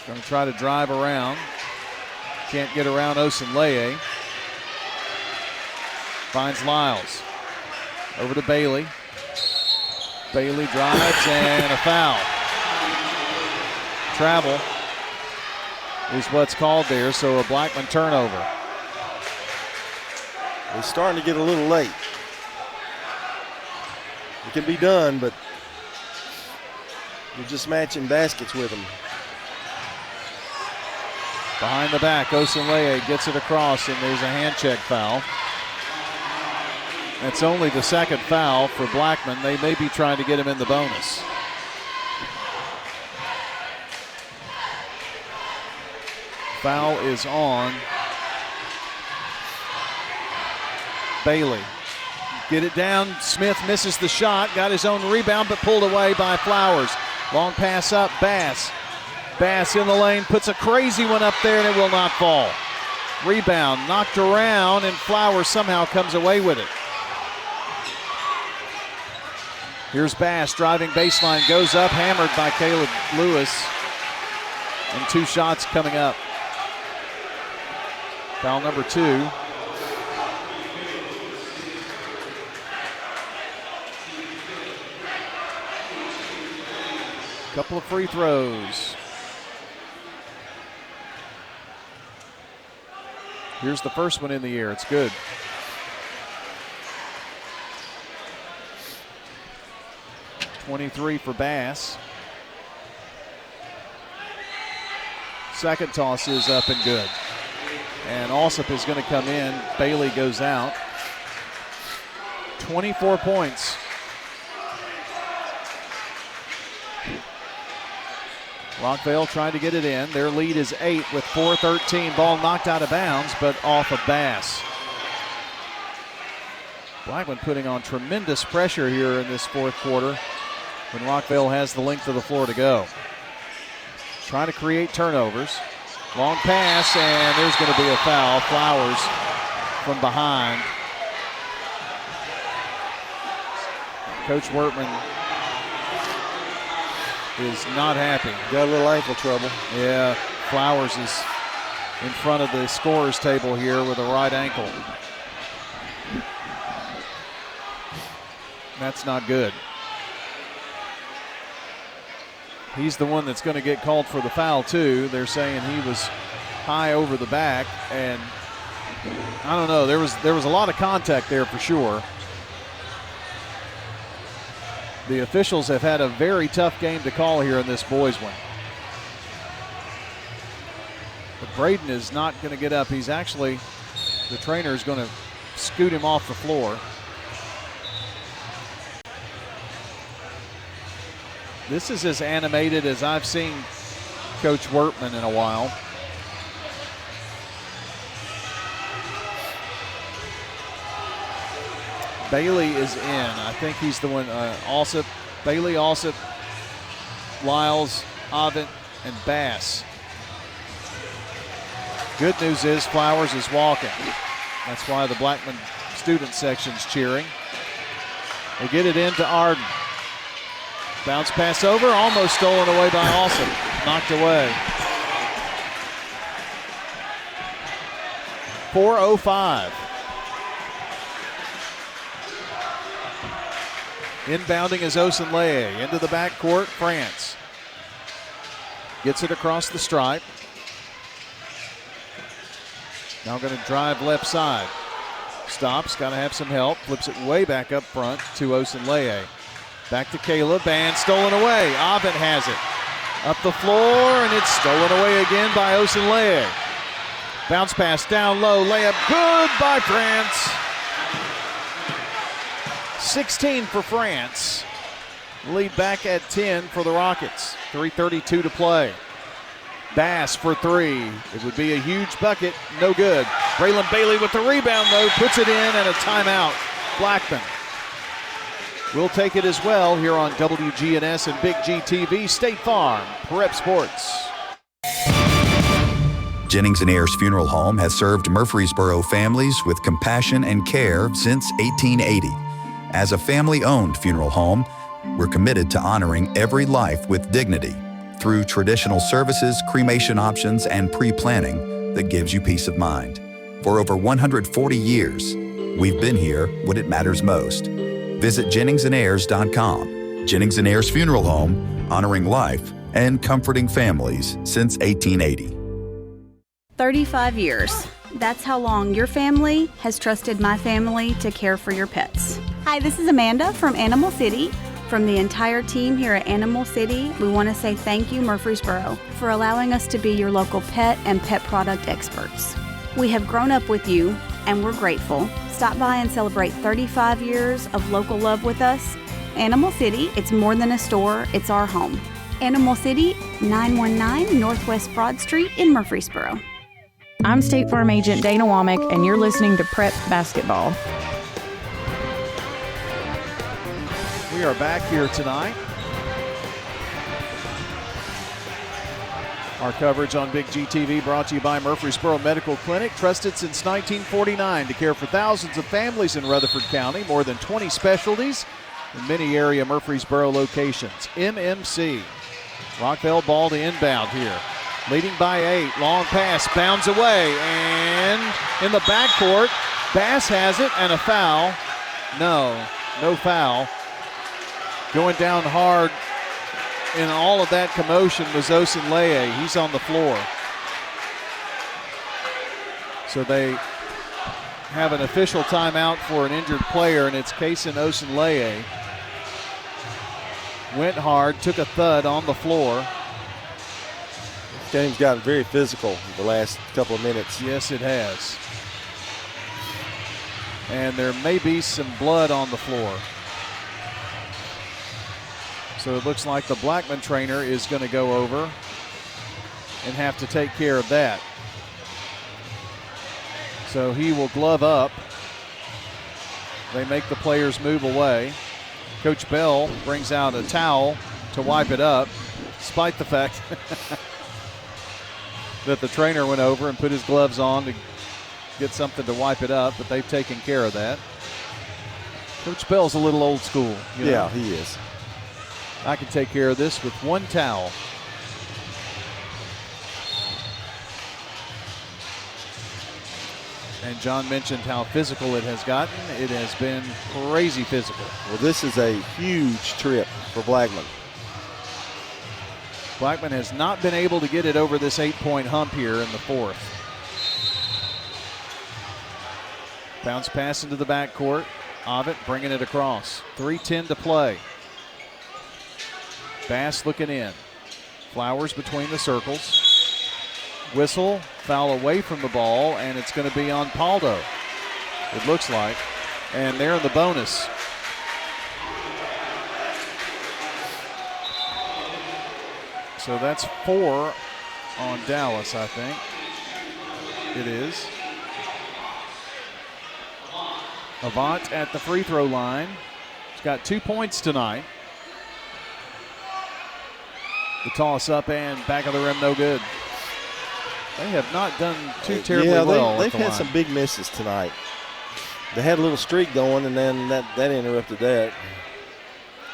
Speaker 12: Going to try to drive around. Can't get around Osunleye. Finds Lyles. Over to Bailey. Bailey drives and a foul. Travel is what's called there, so a Blackman turnover.
Speaker 11: He's starting to get a little late. It can be done, but you're just matching baskets with him.
Speaker 12: Behind the back, Osunleye gets it across, and there's a hand check foul. That's only the second foul for Blackman. They may be trying to get him in the bonus. Foul is on Bailey. Get it down. Smith misses the shot. Got his own rebound, but pulled away by Flowers. Long pass up, Bass. Bass in the lane, puts a crazy one up there, and it will not fall. Rebound, knocked around, and Flowers somehow comes away with it. Here's Bass driving baseline, goes up, hammered by Caleb Lewis. And 2 shots coming up. Foul number 2. Couple of free throws. Here's the first one in the air. It's good. .23 for Bass. Second toss is up and good. And Alsop is going to come in. Bailey goes out. 24 points. Rockvale trying to get it in. Their lead is 8 with 4:13. Ball knocked out of bounds, but off of Bass. Blackman putting on tremendous pressure here in this fourth quarter when Rockvale has the length of the floor to go. Trying to create turnovers. Long pass, and there's going to be a foul. Flowers from behind. Coach Wortman is not happy.
Speaker 11: Got a little ankle trouble.
Speaker 12: Yeah, Flowers is in front of the scorer's table here with a right ankle. That's not good. He's the one that's going to get called for the foul too. They're saying he was high over the back, and I don't know. There was a lot of contact there for sure. The officials have had a very tough game to call here in this boys one. But Braden is not going to get up. He's actually, the trainer is going to scoot him off the floor. This is as animated as I've seen Coach Wortman in a while. Bailey is in. I think he's the one. Alsop, Bailey, Alsop, Lyles, Avent, and Bass. Good news is Flowers is walking. That's why the Blackman student section's cheering. They get it into Arden. Bounce pass over, almost stolen away by Alsop. Knocked away. 4:05. Inbounding is Osenleye. Into the backcourt, France. Gets it across the stripe. Now going to drive left side. Stops, got to have some help. Flips it way back up front to Osenleye. Back to Caleb, and stolen away. Avent has it. Up the floor, and it's stolen away again by Osenleye. Bounce pass down low, layup good by France. 16 for France. Lead back at 10 for the Rockets. 3:32 to play. Bass for three. It would be a huge bucket. No good. Braylon Bailey with the rebound, though. Puts it in, and a timeout. Blackman. We'll take it as well here on WGNS and Big G TV, State Farm, Prep Sports.
Speaker 6: Jennings and Ayers Funeral Home has served Murfreesboro families with compassion and care since 1880. As a family-owned funeral home, we're committed to honoring every life with dignity through traditional services, cremation options, and pre-planning that gives you peace of mind. For over 140 years, we've been here when it matters most. Visit JenningsandAyers.com. Jennings and Ayers Funeral Home, honoring life and comforting families since 1880.
Speaker 19: 35 years. That's how long your family has trusted my family to care for your pets. Hi, this is Amanda from Animal City. From the entire team here at Animal City, we want to say thank you, Murfreesboro, for allowing us to be your local pet and pet product experts. We have grown up with you, and we're grateful. Stop by and celebrate 35 years of local love with us. Animal City, it's more than a store, it's our home. Animal City, 919 Northwest Broad Street in Murfreesboro.
Speaker 16: I'm State Farm Agent Dana Womack, and you're listening to Prep Basketball.
Speaker 12: We are back here tonight. Our coverage on Big G TV brought to you by Murfreesboro Medical Clinic, trusted since 1949 to care for thousands of families in Rutherford County, more than 20 specialties in many area Murfreesboro locations. MMC. Rockvale ball to inbound here. Leading by 8, long pass, bounds away, and in the backcourt, Bass has it, and a foul. No foul. Going down hard in all of that commotion was Osenleye. He's on the floor. So they have an official timeout for an injured player, and it's Kason Osenleye. Went hard, took a thud on the floor.
Speaker 11: game's gotten very physical the last couple of minutes.
Speaker 12: Yes, it has. And there may be some blood on the floor. So it looks like the Blackman trainer is going to go over and have to take care of that. So he will glove up. They make the players move away. Coach Bell brings out a towel to wipe it up, despite the fact that the trainer went over and put his gloves on to get something to wipe it up, but they've taken care of that. Coach Bell's a little old school. You know?
Speaker 11: Yeah, he is.
Speaker 12: I can take care of this with one towel. And John mentioned how physical it has gotten. It has been crazy physical.
Speaker 11: Well, this is a huge trip for Blackman.
Speaker 12: Blackman has not been able to get it over this 8-point hump here in the fourth. Bounce pass into the backcourt. Ovitt bringing it across. 3:10 to play. Bass looking in. Flowers between the circles. Whistle, foul away from the ball, and it's going to be on Paldo, it looks like. And they're in the bonus. So that's 4 on Dallas, I think. It is. Avant at the free throw line. He's got 2 points tonight. The toss up and back of the rim, no good. They have not done too terribly well.
Speaker 11: They've had some big misses tonight. They had a little streak going, and then that interrupted that.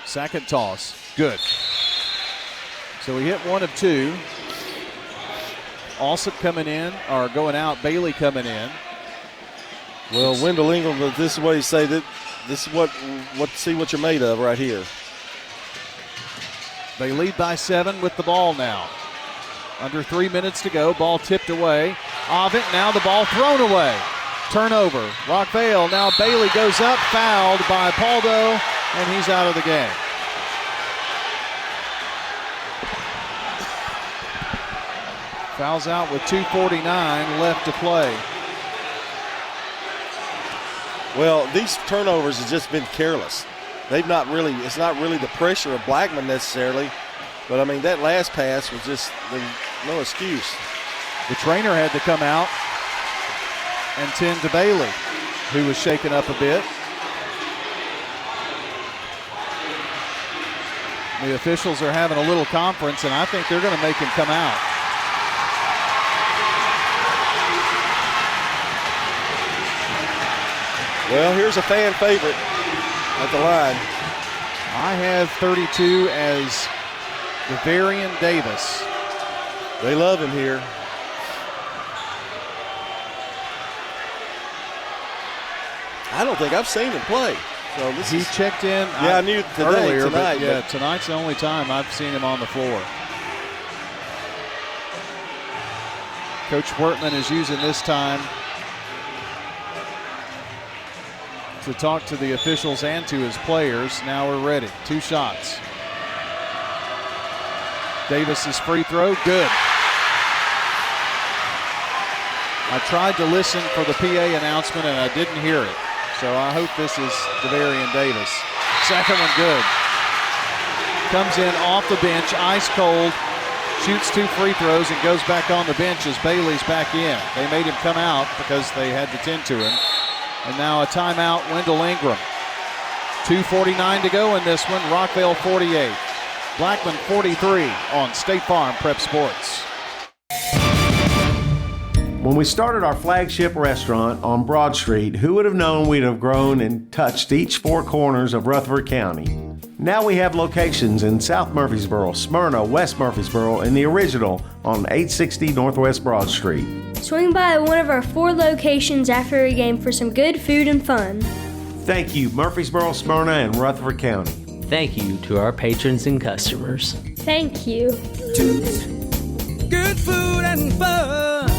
Speaker 12: Second toss, good. So we hit 1 of 2. Alsop coming in, or going out, Bailey coming in.
Speaker 11: Well, Wendell Ingram, this is what he say, that this is what see what you're made of right here.
Speaker 12: They lead by 7 with the ball now. Under 3 minutes to go. Ball tipped away. Ovitt, now the ball thrown away. Turnover. Rockvale, now Bailey goes up, fouled by Paldo, and he's out of the game. Fouls out with 2:49 left to play.
Speaker 11: Well, these turnovers have just been careless. It's not really the pressure of Blackman necessarily, but I mean, that last pass was just no excuse.
Speaker 12: The trainer had to come out and tend to Bailey, who was shaken up a bit. The officials are having a little conference, and I think they're going to make him come out.
Speaker 11: Well, here's a fan favorite at the line.
Speaker 12: I have 32 as Devarian Davis.
Speaker 11: They love him here. I don't think I've seen him play. So
Speaker 12: he checked in.
Speaker 11: Yeah, I knew
Speaker 12: earlier,
Speaker 11: tonight.
Speaker 12: But tonight's the only time I've seen him on the floor. Coach Wertman is using this time to talk to the officials and to his players. Now we're ready. 2 shots. Davis's free throw, good. I tried to listen for the PA announcement and I didn't hear it. So I hope this is Devarian Davis. Second one good. Comes in off the bench, ice cold, shoots 2 free throws and goes back on the bench as Bailey's back in. They made him come out because they had to tend to him. And now a timeout, Wendell Ingram. 2:49 to go in this one. Rockvale 48. Blackman 43 on State Farm Prep Sports.
Speaker 5: When we started our flagship restaurant on Broad Street, who would have known we'd have grown and touched each 4 corners of Rutherford County? Now we have locations in South Murfreesboro, Smyrna, West Murfreesboro, and the original on 860 Northwest Broad Street.
Speaker 7: Swing by one of our 4 locations after a game for some good food and fun.
Speaker 5: Thank you, Murfreesboro, Smyrna, and Rutherford County.
Speaker 18: Thank you to our patrons and customers.
Speaker 7: Thank you.
Speaker 2: Good food and fun.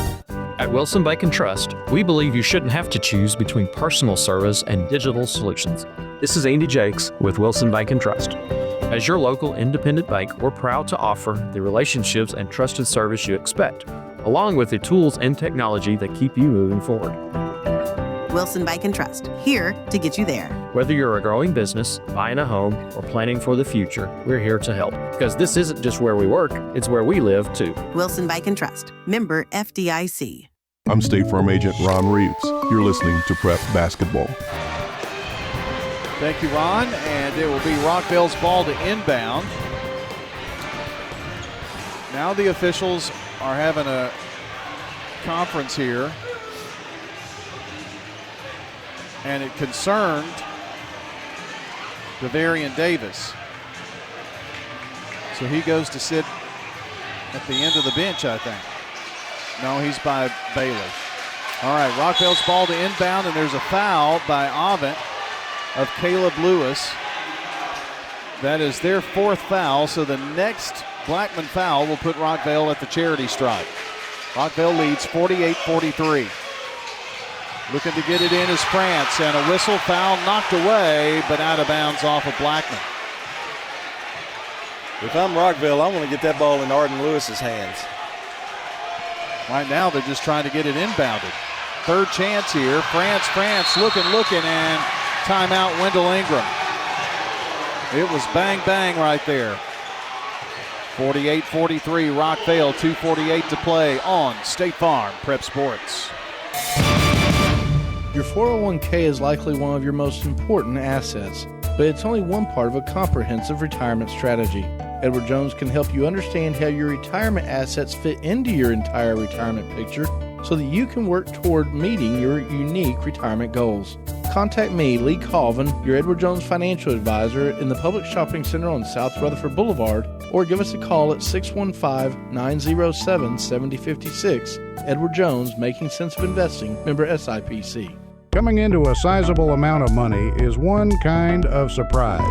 Speaker 21: At Wilson Bank and Trust, we believe you shouldn't have to choose between personal service and digital solutions. This is Andy Jakes with Wilson Bank and Trust. As your local independent bank, we're proud to offer the relationships and trusted service you expect, along with the tools and technology that keep you moving forward.
Speaker 8: Wilson Bank and Trust, here to get you there.
Speaker 21: Whether you're a growing business, buying a home, or planning for the future, we're here to help. Because this isn't just where we work, it's where we live too.
Speaker 8: Wilson Bank and Trust, member FDIC.
Speaker 28: I'm State Farm Agent Ron Reeves. You're listening to Prep Basketball.
Speaker 12: Thank you, Ron. And it will be Rockvale's ball to inbound. Now the officials are having a conference here. And it concerned Davarian Davis. So he goes to sit at the end of the bench, I think. No, he's by Bailey. All right, Rockvale's ball to inbound, and there's a foul by Avent of Caleb Lewis. That is their fourth foul, so the next Blackman foul will put Rockvale at the charity stripe. Rockvale leads 48-43. Looking to get it in is France, and a whistle, foul knocked away, but out of bounds off of Blackman.
Speaker 11: If I'm Rockvale, I want to get that ball in Arden Lewis's hands.
Speaker 12: Right now, they're just trying to get it inbounded. Third chance here. France looking, and timeout Wendell Ingram. It was bang, bang right there. 48-43, Rockvale, 2:48 to play on State Farm Prep Sports.
Speaker 9: Your 401k is likely one of your most important assets, but it's only one part of a comprehensive retirement strategy. Edward Jones can help you understand how your retirement assets fit into your entire retirement picture so that you can work toward meeting your unique retirement goals. Contact me, Lee Colvin, your Edward Jones financial advisor in the Public Shopping Center on South Rutherford Boulevard, or give us a call at 615-907-7056. Edward Jones, Making Sense of Investing, member SIPC.
Speaker 13: Coming into a sizable amount of money is one kind of surprise.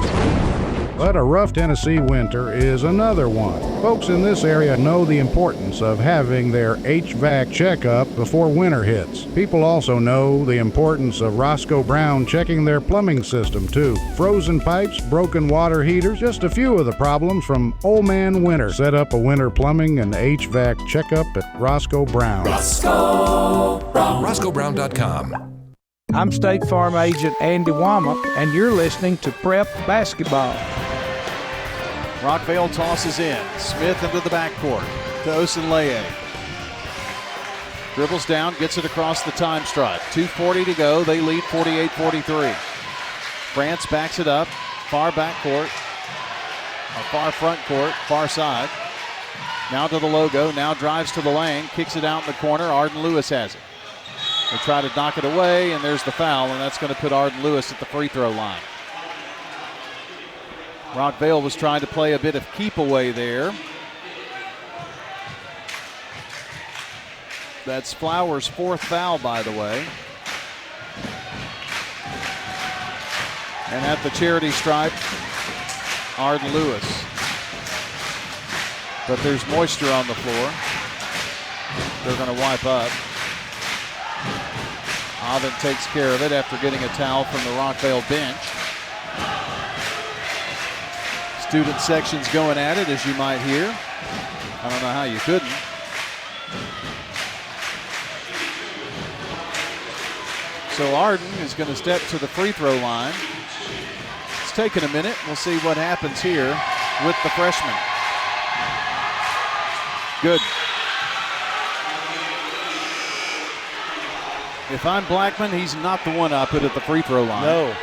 Speaker 13: But a rough Tennessee winter is another one. Folks in this area know the importance of having their HVAC checkup before winter hits. People also know the importance of Roscoe Brown checking their plumbing system too. Frozen pipes, broken water heaters, just a few of the problems from Old Man Winter. Set up a winter plumbing and HVAC checkup at Roscoe Brown.
Speaker 22: Roscoe Brown. RoscoeBrown.com.
Speaker 2: I'm State Farm Agent Andy Womack, and you're listening to Prep Basketball.
Speaker 12: Rockvale tosses in. Smith into the backcourt to Osunleye. Dribbles down, gets it across the time stripe. 2:40 to go. They lead 48-43. France backs it up. Far backcourt. Or far front court. Far side. Now to the logo. Now drives to the lane. Kicks it out in the corner. Arden Lewis has it. They try to knock it away, and there's the foul, and that's going to put Arden Lewis at the free throw line. Rockvale was trying to play a bit of keep away there. That's Flowers' fourth foul, by the way. And at the charity stripe, Arden Lewis. But there's moisture on the floor. They're going to wipe up. Avent takes care of it after getting a towel from the Rockvale bench. Student section's going at it, as you might hear. I don't know how you couldn't. So Arden is going to step to the free throw line. It's taken a minute. We'll see what happens here with the freshman. Good. If I'm Blackman, he's not the one I put at the free throw line.
Speaker 11: No.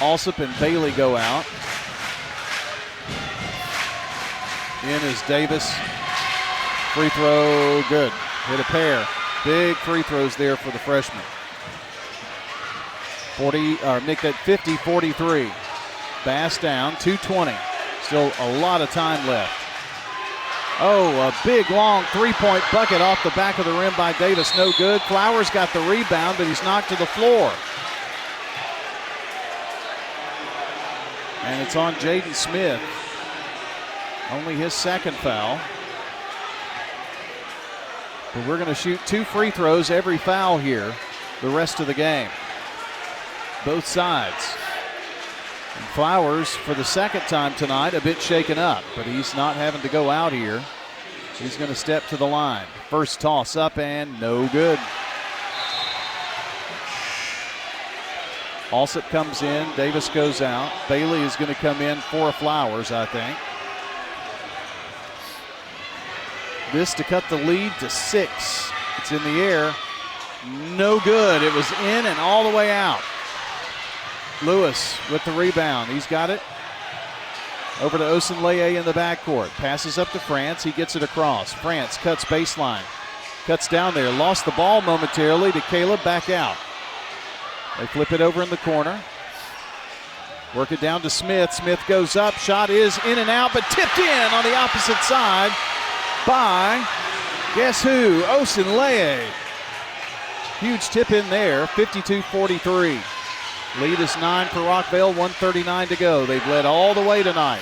Speaker 12: Alsop and Bailey go out. In is Davis. Free throw, good. Hit a pair. Big free throws there for the freshman. Make that 50-43. Bass down, 2:20. Still a lot of time left. Oh, a big, long three-point bucket off the back of the rim by Davis. No good. Flowers got the rebound, but he's knocked to the floor. And it's on Jaden Smith. Only his second foul. But we're going to shoot 2 free throws every foul here the rest of the game. both sides. And Flowers, for the second time tonight, a bit shaken up, but he's not having to go out here. He's going to step to the line. First toss up and no good. Alsop comes in. Davis goes out. Bailey is going to come in for Flowers, I think. This to cut the lead to 6. It's in the air. No good. It was in and all the way out. Lewis with the rebound. He's got it. Over to Osunleye in the backcourt. Passes up to France. He gets it across. France cuts baseline. Cuts down there. Lost the ball momentarily to Caleb. Back out. They flip it over in the corner. Work it down to Smith. Smith goes up. Shot is in and out, but tipped in on the opposite side by, guess who? Osunleye. Huge tip in there. 52-43. Lead is 9 for Rockvale. 1:39 to go. They've led all the way tonight.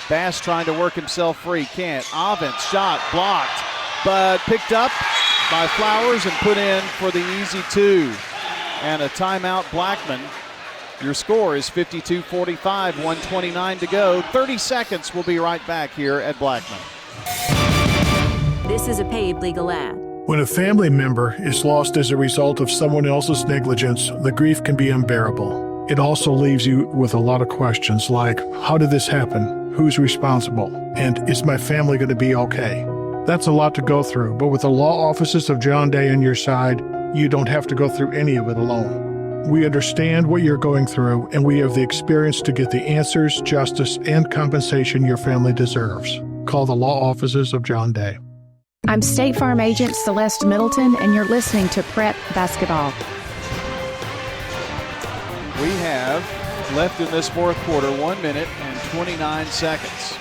Speaker 12: Bass trying to work himself free. Can't. Avent shot blocked, but picked up by Flowers and put in for the easy 2. And a timeout, Blackman. Your score is 52-45, 1:29 to go. 30 seconds. We'll be right back here at Blackman.
Speaker 3: This is a paid legal ad.
Speaker 4: When a family member is lost as a result of someone else's negligence, the grief can be unbearable. It also leaves you with a lot of questions like, how did this happen? Who's responsible? And is my family going to be okay? That's a lot to go through, but with the law offices of John Day on your side, you don't have to go through any of it alone. We understand what you're going through, and we have the experience to get the answers, justice, and compensation your family deserves. Call the law offices of John Day.
Speaker 10: I'm State Farm Agent Celeste Middleton, and you're listening to Prep Basketball.
Speaker 12: We have left in this fourth quarter 1 minute and 29 seconds.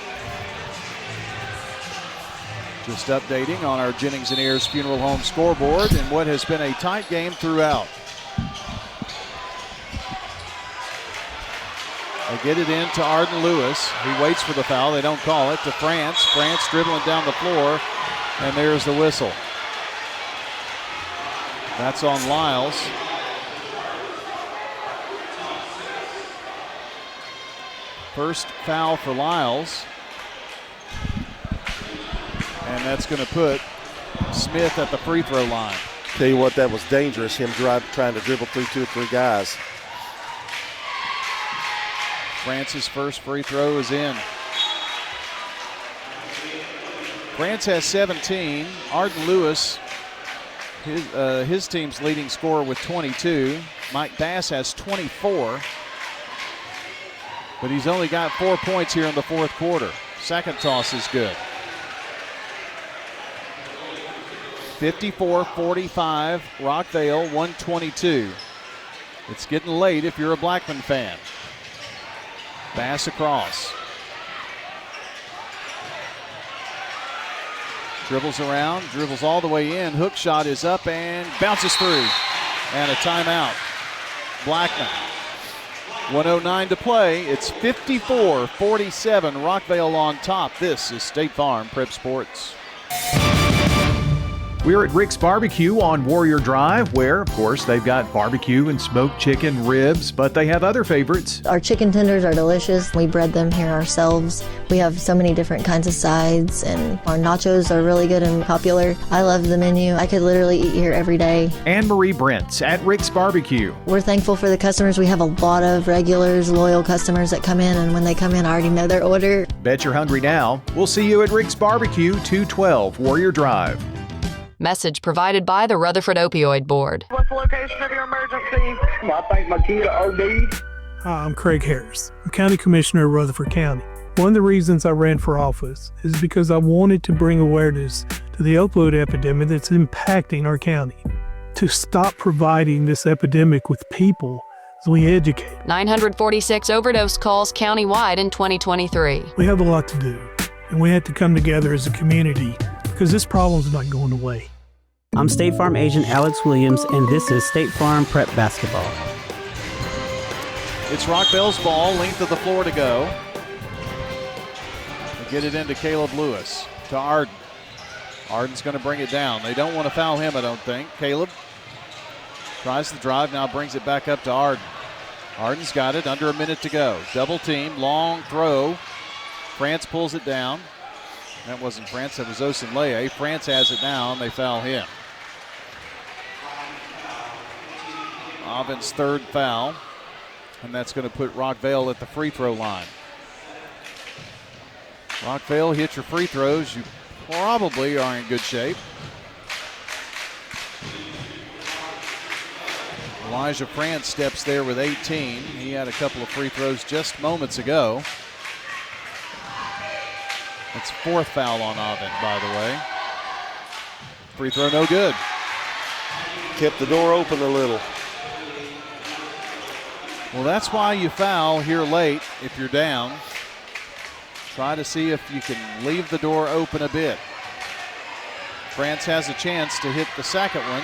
Speaker 12: Just updating on our Jennings & Ayers Funeral Home scoreboard and what has been a tight game throughout. They get it in to Arden Lewis. He waits for the foul. They don't call it. To France. France dribbling down the floor. And there's the whistle. That's on Lyles. First foul for Lyles. And that's going to put Smith at the free throw line.
Speaker 11: Tell you what, that was dangerous, him trying to dribble through 2 or 3 guys.
Speaker 12: France's first free throw is in. France has 17. Arden Lewis, his team's leading scorer with 22. Mike Bass has 24. But he's only got 4 points here in the fourth quarter. Second toss is good. 54-45, Rockvale 122. It's getting late if you're a Blackman fan. Bass across. Dribbles around, dribbles all the way in. Hook shot is up and bounces through. And a timeout. Blackman. 1:09 to play. It's 54-47. Rockvale on top. This is State Farm Prep Sports.
Speaker 15: We're at Rick's Barbecue on Warrior Drive, where, of course, they've got barbecue and smoked chicken, ribs, but they have other favorites.
Speaker 14: Our chicken tenders are delicious. We bread them here ourselves. We have so many different kinds of sides, and our nachos are really good and popular. I love the menu. I could literally eat here every day.
Speaker 15: Anne Marie Brent's at Rick's Barbecue.
Speaker 14: We're thankful for the customers. We have a lot of regulars, loyal customers that come in, and when they come in, I already know their order.
Speaker 15: Bet you're hungry now. We'll see you at Rick's Barbecue, 212 Warrior Drive.
Speaker 1: Message provided by the Rutherford Opioid Board.
Speaker 23: What's the location of your emergency? I think my kid OD'd.
Speaker 17: Hi, I'm Craig Harris. I'm County Commissioner of Rutherford County. One of the reasons I ran for office is because I wanted to bring awareness to the opioid epidemic that's impacting our county. To stop providing this epidemic with people as we educate.
Speaker 1: 946 overdose calls countywide in 2023.
Speaker 17: We have a lot to do, and we have to come together as a community because this problem's not going away.
Speaker 18: I'm State Farm Agent Alex Williams, and this is State Farm Prep Basketball.
Speaker 12: It's Rockvale's ball, length of the floor to go. They get it into Caleb Lewis, to Arden. Arden's going to bring it down. They don't want to foul him, I don't think. Caleb tries to drive, now brings it back up to Arden. Harden's got it, under a minute to go. Double team, long throw. France pulls it down. That wasn't France, that was Osenleye. France has it now, and they foul him. Oven's third foul, and that's going to put Rockvale at the free throw line. Rockvale, hit your free throws, you probably are in good shape. Elijah France steps there with 18. He had a couple of free throws just moments ago. That's fourth foul on Oven, by the way. Free throw no good.
Speaker 11: Kept the door open a little.
Speaker 12: Well, that's why you foul here late if you're down. Try to see if you can leave the door open a bit. France has a chance to hit the second one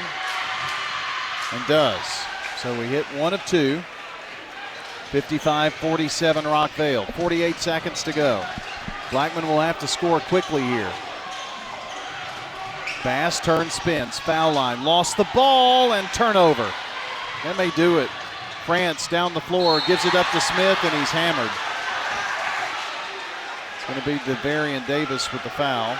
Speaker 12: and does. So we hit one of two. 55-47 Rockvale. 48 seconds to go. Blackman will have to score quickly here. Bass turns, spins, foul line, lost the ball, and turnover. That may do it. France down the floor, gives it up to Smith, and he's hammered. It's going to be DeVarian Davis with the foul.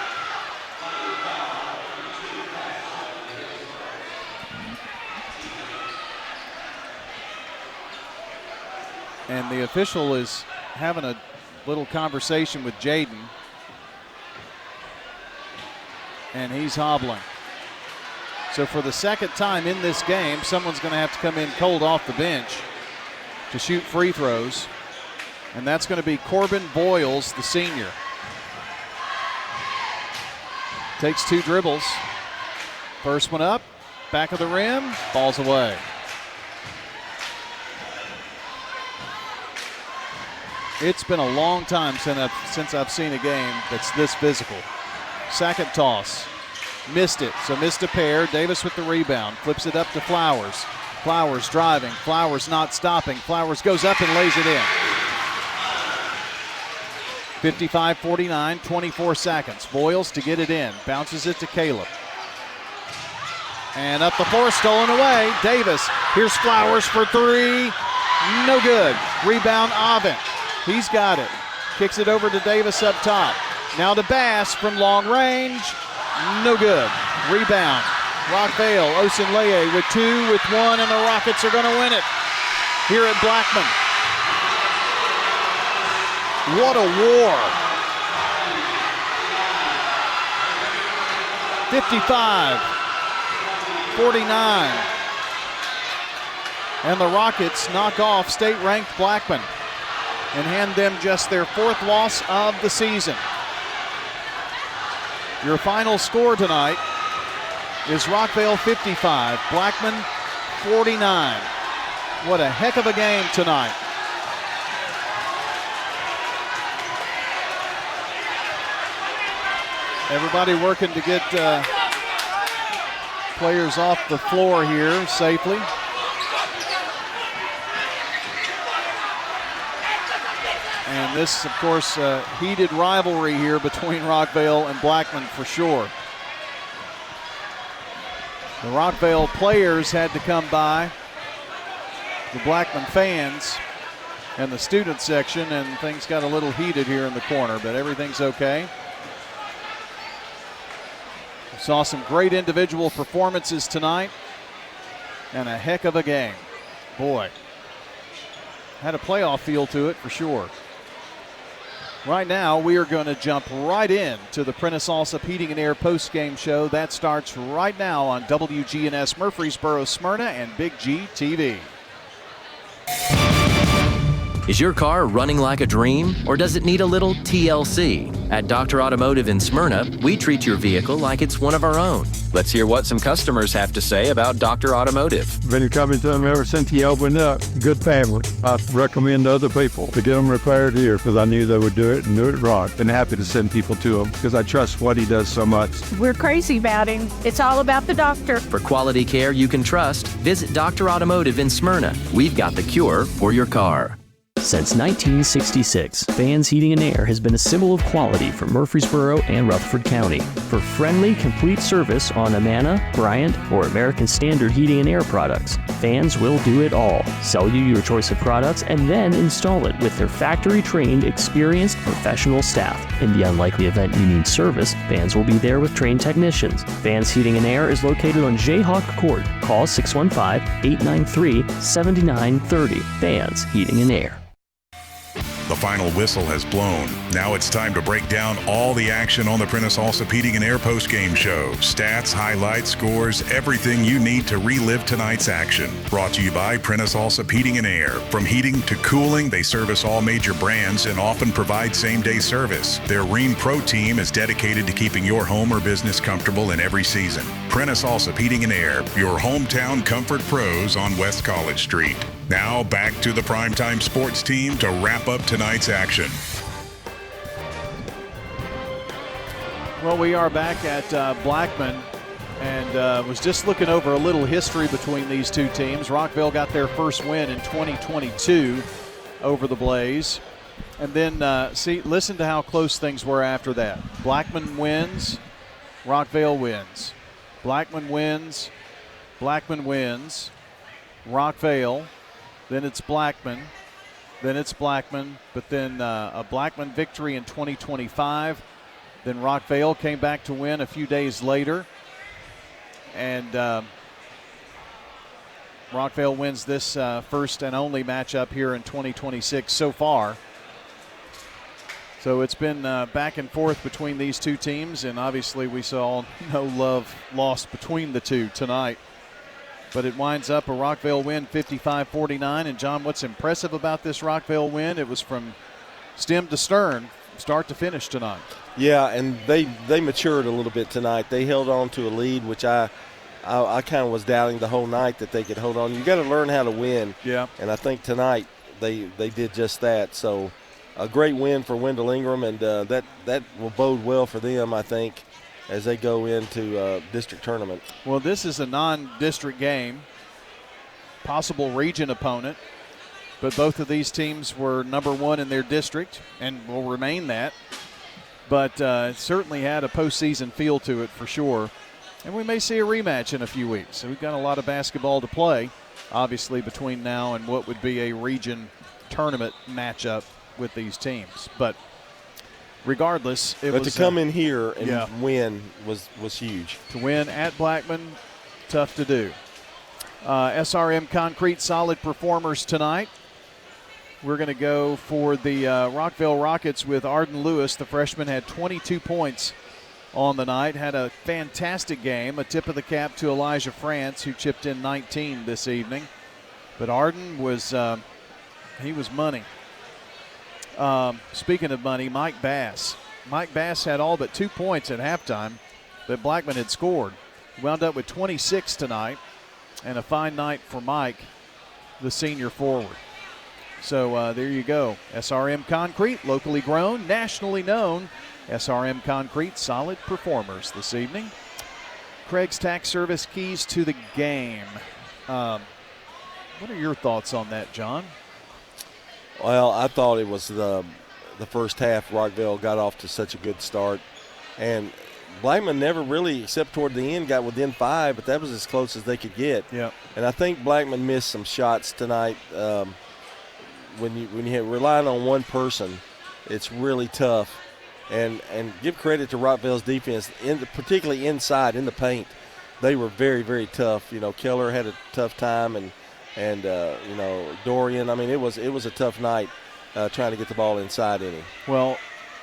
Speaker 12: And the official is having a little conversation with Jaden. And he's hobbling. So for the second time in this game, someone's going to have to come in cold off the bench to shoot free throws. And that's going to be Corbin Boyles, the senior. Takes two dribbles. First one up, back of the rim, falls away. It's been a long time since I've seen a game that's this physical. Second toss, missed it, so missed a pair. Davis with the rebound, flips it up to Flowers. Flowers driving, Flowers not stopping. Flowers goes up and lays it in. 55-49, 24 seconds. Boyles to get it in, bounces it to Caleb. And up the floor, stolen away. Davis, here's Flowers for three. No good. Rebound, Oven. He's got it. Kicks it over to Davis up top. Now to Bass from long range. No good. Rebound. Rockvale, Osenleye with two, with one, and the Rockets are going to win it here at Blackman. What a war. 55-49. And the Rockets knock off state-ranked Blackman and hand them just their fourth loss of the season. Your final score tonight is Rockvale 55, Blackman 49. What a heck of a game tonight. Everybody working to get players off the floor here safely. And this, of course, heated rivalry here between Rockvale and Blackman for sure. The Rockvale players had to come by the Blackman fans and the student section, and things got a little heated here in the corner, but everything's okay. We saw some great individual performances tonight and a heck of a game. Boy, had a playoff feel to it for sure. Right now, we are going to jump right in to the Prentice Allsup Heating and Air post-game show. That starts right now on WGNS Murfreesboro, Smyrna, and Big G TV.
Speaker 3: Is your car running like a dream, or does it need a little TLC? At Dr. Automotive in Smyrna, we treat your vehicle like it's one of our own. Let's hear what some customers have to say about Dr. Automotive.
Speaker 6: Been coming to them ever since he opened up. Good family. I recommend other people to get them repaired here because I knew they would do it and do it right. Been happy to send people to him because I trust what he does so much.
Speaker 10: We're crazy about him. It's all about the doctor.
Speaker 3: For quality care you can trust, visit Dr. Automotive in Smyrna. We've got the cure for your car.
Speaker 5: Since 1966, Vans Heating and Air has been a symbol of quality for Murfreesboro and Rutherford County. For friendly, complete service on Amana, Bryant, or American Standard heating and air products, Vans will do it all. Sell you your choice of products and then install it with their factory-trained, experienced professional staff. In the unlikely event you need service, Vans will be there with trained technicians. Vans Heating and Air is located on Jayhawk Court. Call 615-893-7930. Vans Heating and Air.
Speaker 16: The final whistle has blown. Now it's time to break down all the action on the Prentice Allsup Heating and Air post-game show. Stats, highlights, scores, everything you need to relive tonight's action. Brought to you by Prentice Allsup Heating and Air. From heating to cooling, they service all major brands and often provide same-day service. Their Rheem Pro team is dedicated to keeping your home or business comfortable in every season. Prentice Allsup Heating and Air, your hometown comfort pros on West College Street. Now back to the Primetime Sports team to wrap up tonight's action.
Speaker 12: Well, we are back at Blackman, and was just looking over a little history between these two teams. Rockvale got their first win in 2022 over the Blaze. And then, listen to how close things were after that. Blackman wins, Rockvale wins. Blackman wins, Blackman wins, Rockvale. Then it's Blackman. Then it's Blackman. But then a Blackman victory in 2025. Then Rockvale came back to win a few days later. And Rockvale wins this first and only matchup here in 2026 so far. So it's been back and forth between these two teams. And obviously we saw no love lost between the two tonight. But it winds up a Rockvale win 55-49. And, John, what's impressive about this Rockvale win, it was from stem to stern, start to finish tonight.
Speaker 11: Yeah, and they matured a little bit tonight. They held on to a lead, which I kind of was doubting the whole night that they could hold on. You got to learn how to win.
Speaker 12: Yeah.
Speaker 11: And I think tonight they did just that. So a great win for Wendell Ingram, and that will bode well for them, I think, as they go into district tournament.
Speaker 12: Well, this is a non-district game, possible region opponent, but both of these teams were number one in their district and will remain that. But it certainly had a postseason feel to it for sure. And we may see a rematch in a few weeks. So we've got a lot of basketball to play, obviously, between now and what would be a region tournament matchup with these teams. But regardless,
Speaker 11: to come in here and win was huge.
Speaker 12: To win at Blackman, tough to do. SRM Concrete, solid performers tonight. We're going to go for the Rockvale Rockets with Arden Lewis. The freshman had 22 points on the night, had a fantastic game. A tip of the cap to Elijah France, who chipped in 19 this evening. But Arden was he was money. Speaking of money, Mike Bass. Mike Bass had all but 2 points at halftime that Blackman had scored. He wound up with 26 tonight, and a fine night for Mike, the senior forward. So there you go. SRM Concrete, locally grown, nationally known. SRM Concrete, solid performers this evening. Craig's Tax Service, keys to the game. What are your thoughts on that, John?
Speaker 11: Well, I thought it was the first half. Rockvale got off to such a good start. And Blackman never really, except toward the end, got within 5, but that was as close as they could get.
Speaker 12: Yeah.
Speaker 11: And I think Blackman missed some shots tonight. When you relying on one person, it's really tough. And give credit to Rockvale's defense, particularly inside in the paint. They were very, very tough. You know, Keller had a tough time, and Dorian. I mean, it was a tough night trying to get the ball inside any.
Speaker 12: Well,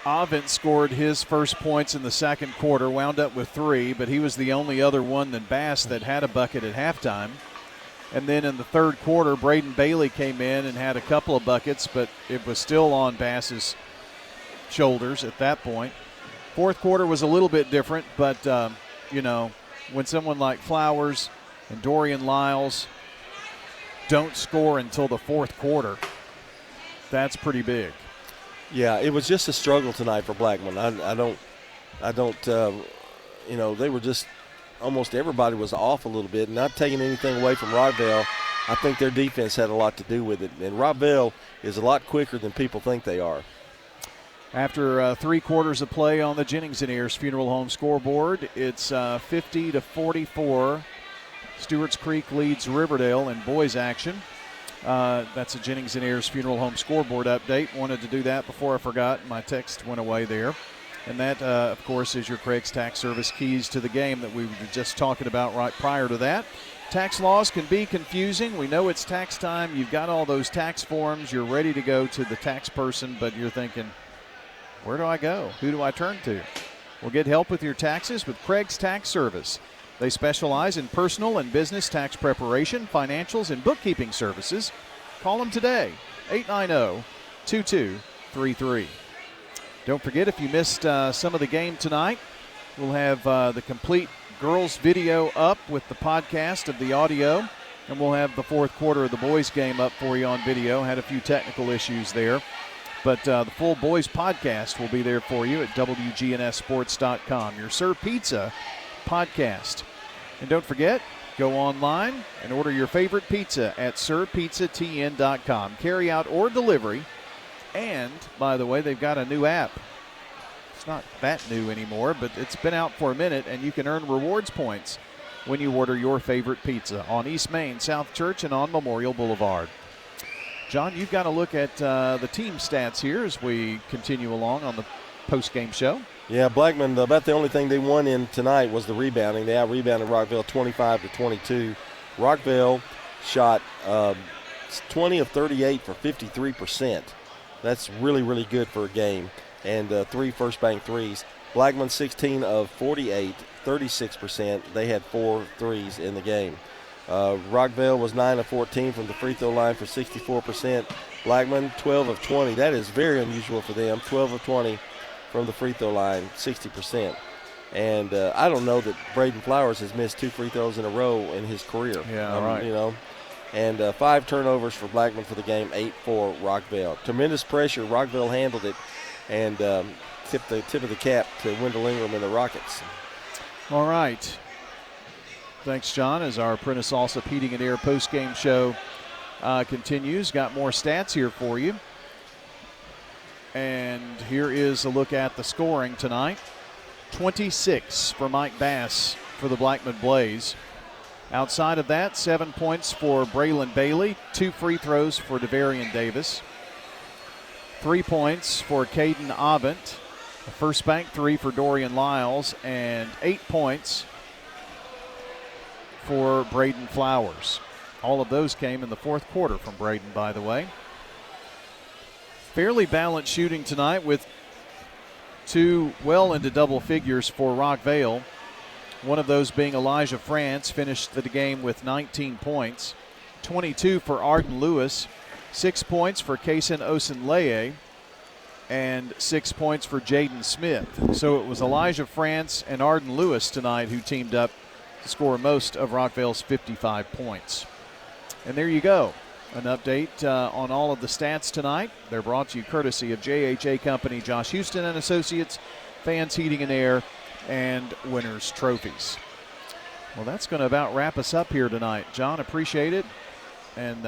Speaker 12: Avent scored his first points in the second quarter, wound up with 3, but he was the only other one than Bass that had a bucket at halftime. And then in the third quarter, Braden Bailey came in and had a couple of buckets, but it was still on Bass's shoulders at that point. Fourth quarter was a little bit different, but, when someone like Flowers and Dorian Lyles don't score until the fourth quarter, that's pretty big.
Speaker 11: Yeah, it was just a struggle tonight for Blackman. They were just, almost everybody was off a little bit. Not taking anything away from Rockvale, I think their defense had a lot to do with it. And Rockvale is a lot quicker than people think they are.
Speaker 12: After 3 quarters of play on the Jennings & Ayers Funeral Home scoreboard, it's 50-44. Stewart's Creek leads Riverdale in boys action. That's a Jennings & Ayers Funeral Home scoreboard update. Wanted to do that before I forgot. My text went away there. And that, of course, is your Craig's Tax Service keys to the game that we were just talking about right prior to that. Tax laws can be confusing. We know it's tax time. You've got all those tax forms. You're ready to go to the tax person, but you're thinking, where do I go? Who do I turn to? Well, get help with your taxes with Craig's Tax Service. They specialize in personal and business tax preparation, financials, and bookkeeping services. Call them today, 890-2233. Don't forget, if you missed some of the game tonight, we'll have the complete girls video up with the podcast of the audio, and we'll have the fourth quarter of the boys game up for you on video. Had a few technical issues there, but the full boys podcast will be there for you at WGNSSports.com. Your Sir Pizza podcast. And don't forget, go online and order your favorite pizza at sirpizzatn.com. Carry out or delivery. And, by the way, they've got a new app. It's not that new anymore, but it's been out for a minute, and you can earn rewards points when you order your favorite pizza on East Main, South Church, and on Memorial Boulevard. John, you've got to look at the team stats here as we continue along on the post-game show.
Speaker 11: Yeah, Blackman, about the only thing they won in tonight was the rebounding. They out-rebounded Rockvale 25-22. Rockvale shot 20 of 38 for 53%. That's really, really good for a game. And 3 first bank threes. Blackman 16 of 48, 36%. They had 4 threes in the game. Rockvale was 9 of 14 from the free throw line for 64%. Blackman 12 of 20. That is very unusual for them. 12 of 20 from the free throw line, 60%. And I don't know that Braden Flowers has missed 2 free throws in a row in his career.
Speaker 12: Yeah, right.
Speaker 11: You know. And 5 turnovers for Blackman for the game, 8 for Rockvale. Tremendous pressure. Rockvale handled it and tipped the tip of the cap to Wendell Ingram and the Rockets.
Speaker 12: All right. Thanks, John, as our Prentice Allsup Heating and Air post-game show continues. Got more stats here for you. And here is a look at the scoring tonight. 26 for Mike Bass for the Blackman Blaze. Outside of that, 7 points for Braylon Bailey, 2 free throws for Devarian Davis, 3 points for Caden Avent, a first bank 3 for Dorian Lyles, and 8 points for Braden Flowers. All of those came in the fourth quarter from Braden, by the way. Fairly balanced shooting tonight with 2 well into double figures for Rockvale. One of those being Elijah France, finished the game with 19 points. 22 for Arden Lewis, 6 points for Kaysen Osenleye, and 6 points for Jaden Smith. So it was Elijah France and Arden Lewis tonight who teamed up to score most of Rockvale's 55 points. And there you go. An update on all of the stats tonight. They're brought to you courtesy of JHA Company, Josh Houston and Associates, Fans Heating and Air, and Winners Trophies. Well, that's going to about wrap us up here tonight. John, appreciate it. And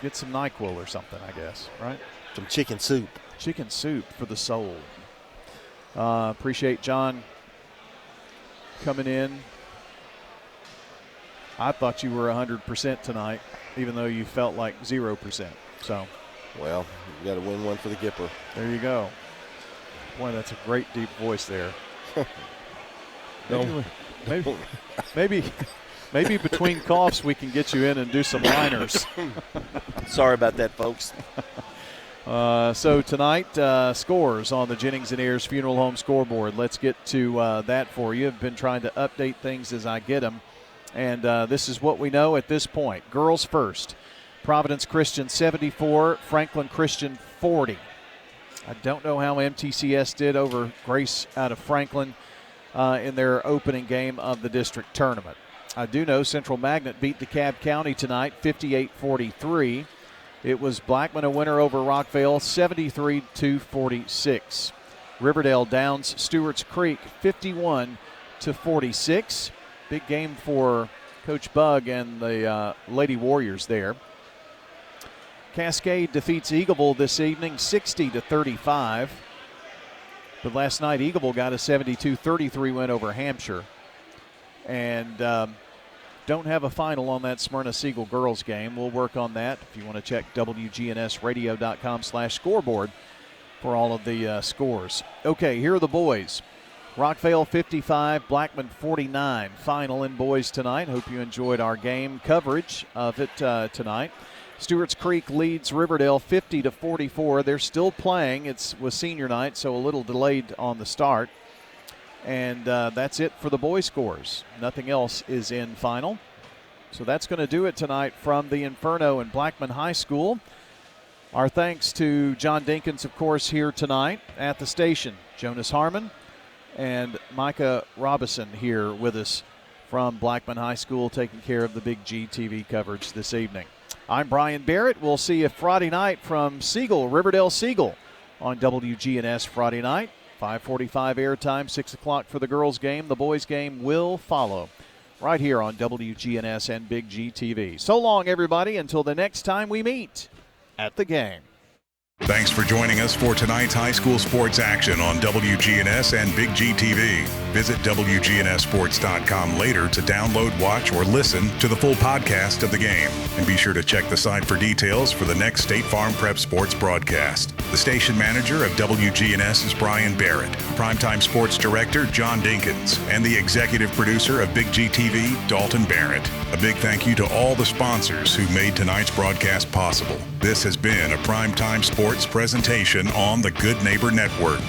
Speaker 12: get some NyQuil or something, I guess, right?
Speaker 11: Some chicken soup.
Speaker 12: Chicken soup for the soul. Appreciate John coming in. I thought you were 100% tonight, even though you felt like 0%. So,
Speaker 11: well, you got to win one for the Gipper.
Speaker 12: There you go. Boy, that's a great deep voice there. Maybe between coughs we can get you in and do some liners.
Speaker 11: Sorry about that, folks.
Speaker 12: So tonight, scores on the Jennings & Ayers Funeral Home scoreboard. Let's get to that for you. I've been trying to update things as I get them. And this is what we know at this point. Girls first. Providence Christian 74, Franklin Christian 40. I don't know how MTCS did over Grace out of Franklin in their opening game of the district tournament. I do know Central Magnet beat DeKalb County tonight 58-43. It was Blackman a winner over Rockvale 73-46. Riverdale downs Stewart's Creek 51-46. Big game for Coach Bug and the Lady Warriors there. Cascade defeats Eagleville this evening 60-35. But last night, Eagleville got a 72-33 win over Hampshire. And don't have a final on that Smyrna-Siegel girls game. We'll work on that. If you want to check WGNSradio.com/scoreboard for all of the scores. Okay, here are the boys. Rockvale 55, Blackman 49. Final in boys tonight. Hope you enjoyed our game coverage of it tonight. Stewart's Creek leads Riverdale 50-44. They're still playing. It was senior night, so a little delayed on the start. And that's it for the boys' scores. Nothing else is in final. So that's going to do it tonight from the Inferno and Blackman High School. Our thanks to John Dinkins, of course, here tonight at the station. Jonas Harmon and Micah Robison here with us from Blackman High School, taking care of the Big G TV coverage this evening. I'm Brian Barrett. We'll see you Friday night from Siegel, Riverdale Siegel, on WGNS Friday night. 5:45 airtime, 6 o'clock for the girls' game. The boys' game will follow right here on WGNS and Big G TV. So long, everybody, until the next time we meet at the game.
Speaker 16: Thanks for joining us for tonight's high school sports action on WGNS and Big G TV. Visit WGNSSports.com later to download, watch, or listen to the full podcast of the game. And be sure to check the site for details for the next State Farm Prep Sports broadcast. The station manager of WGNS is Brian Barrett, Primetime Sports Director John Dinkins, and the executive producer of Big G TV, Dalton Barrett. A big thank you to all the sponsors who made tonight's broadcast possible. This has been a Primetime Sports presentation on the Good Neighbor Network.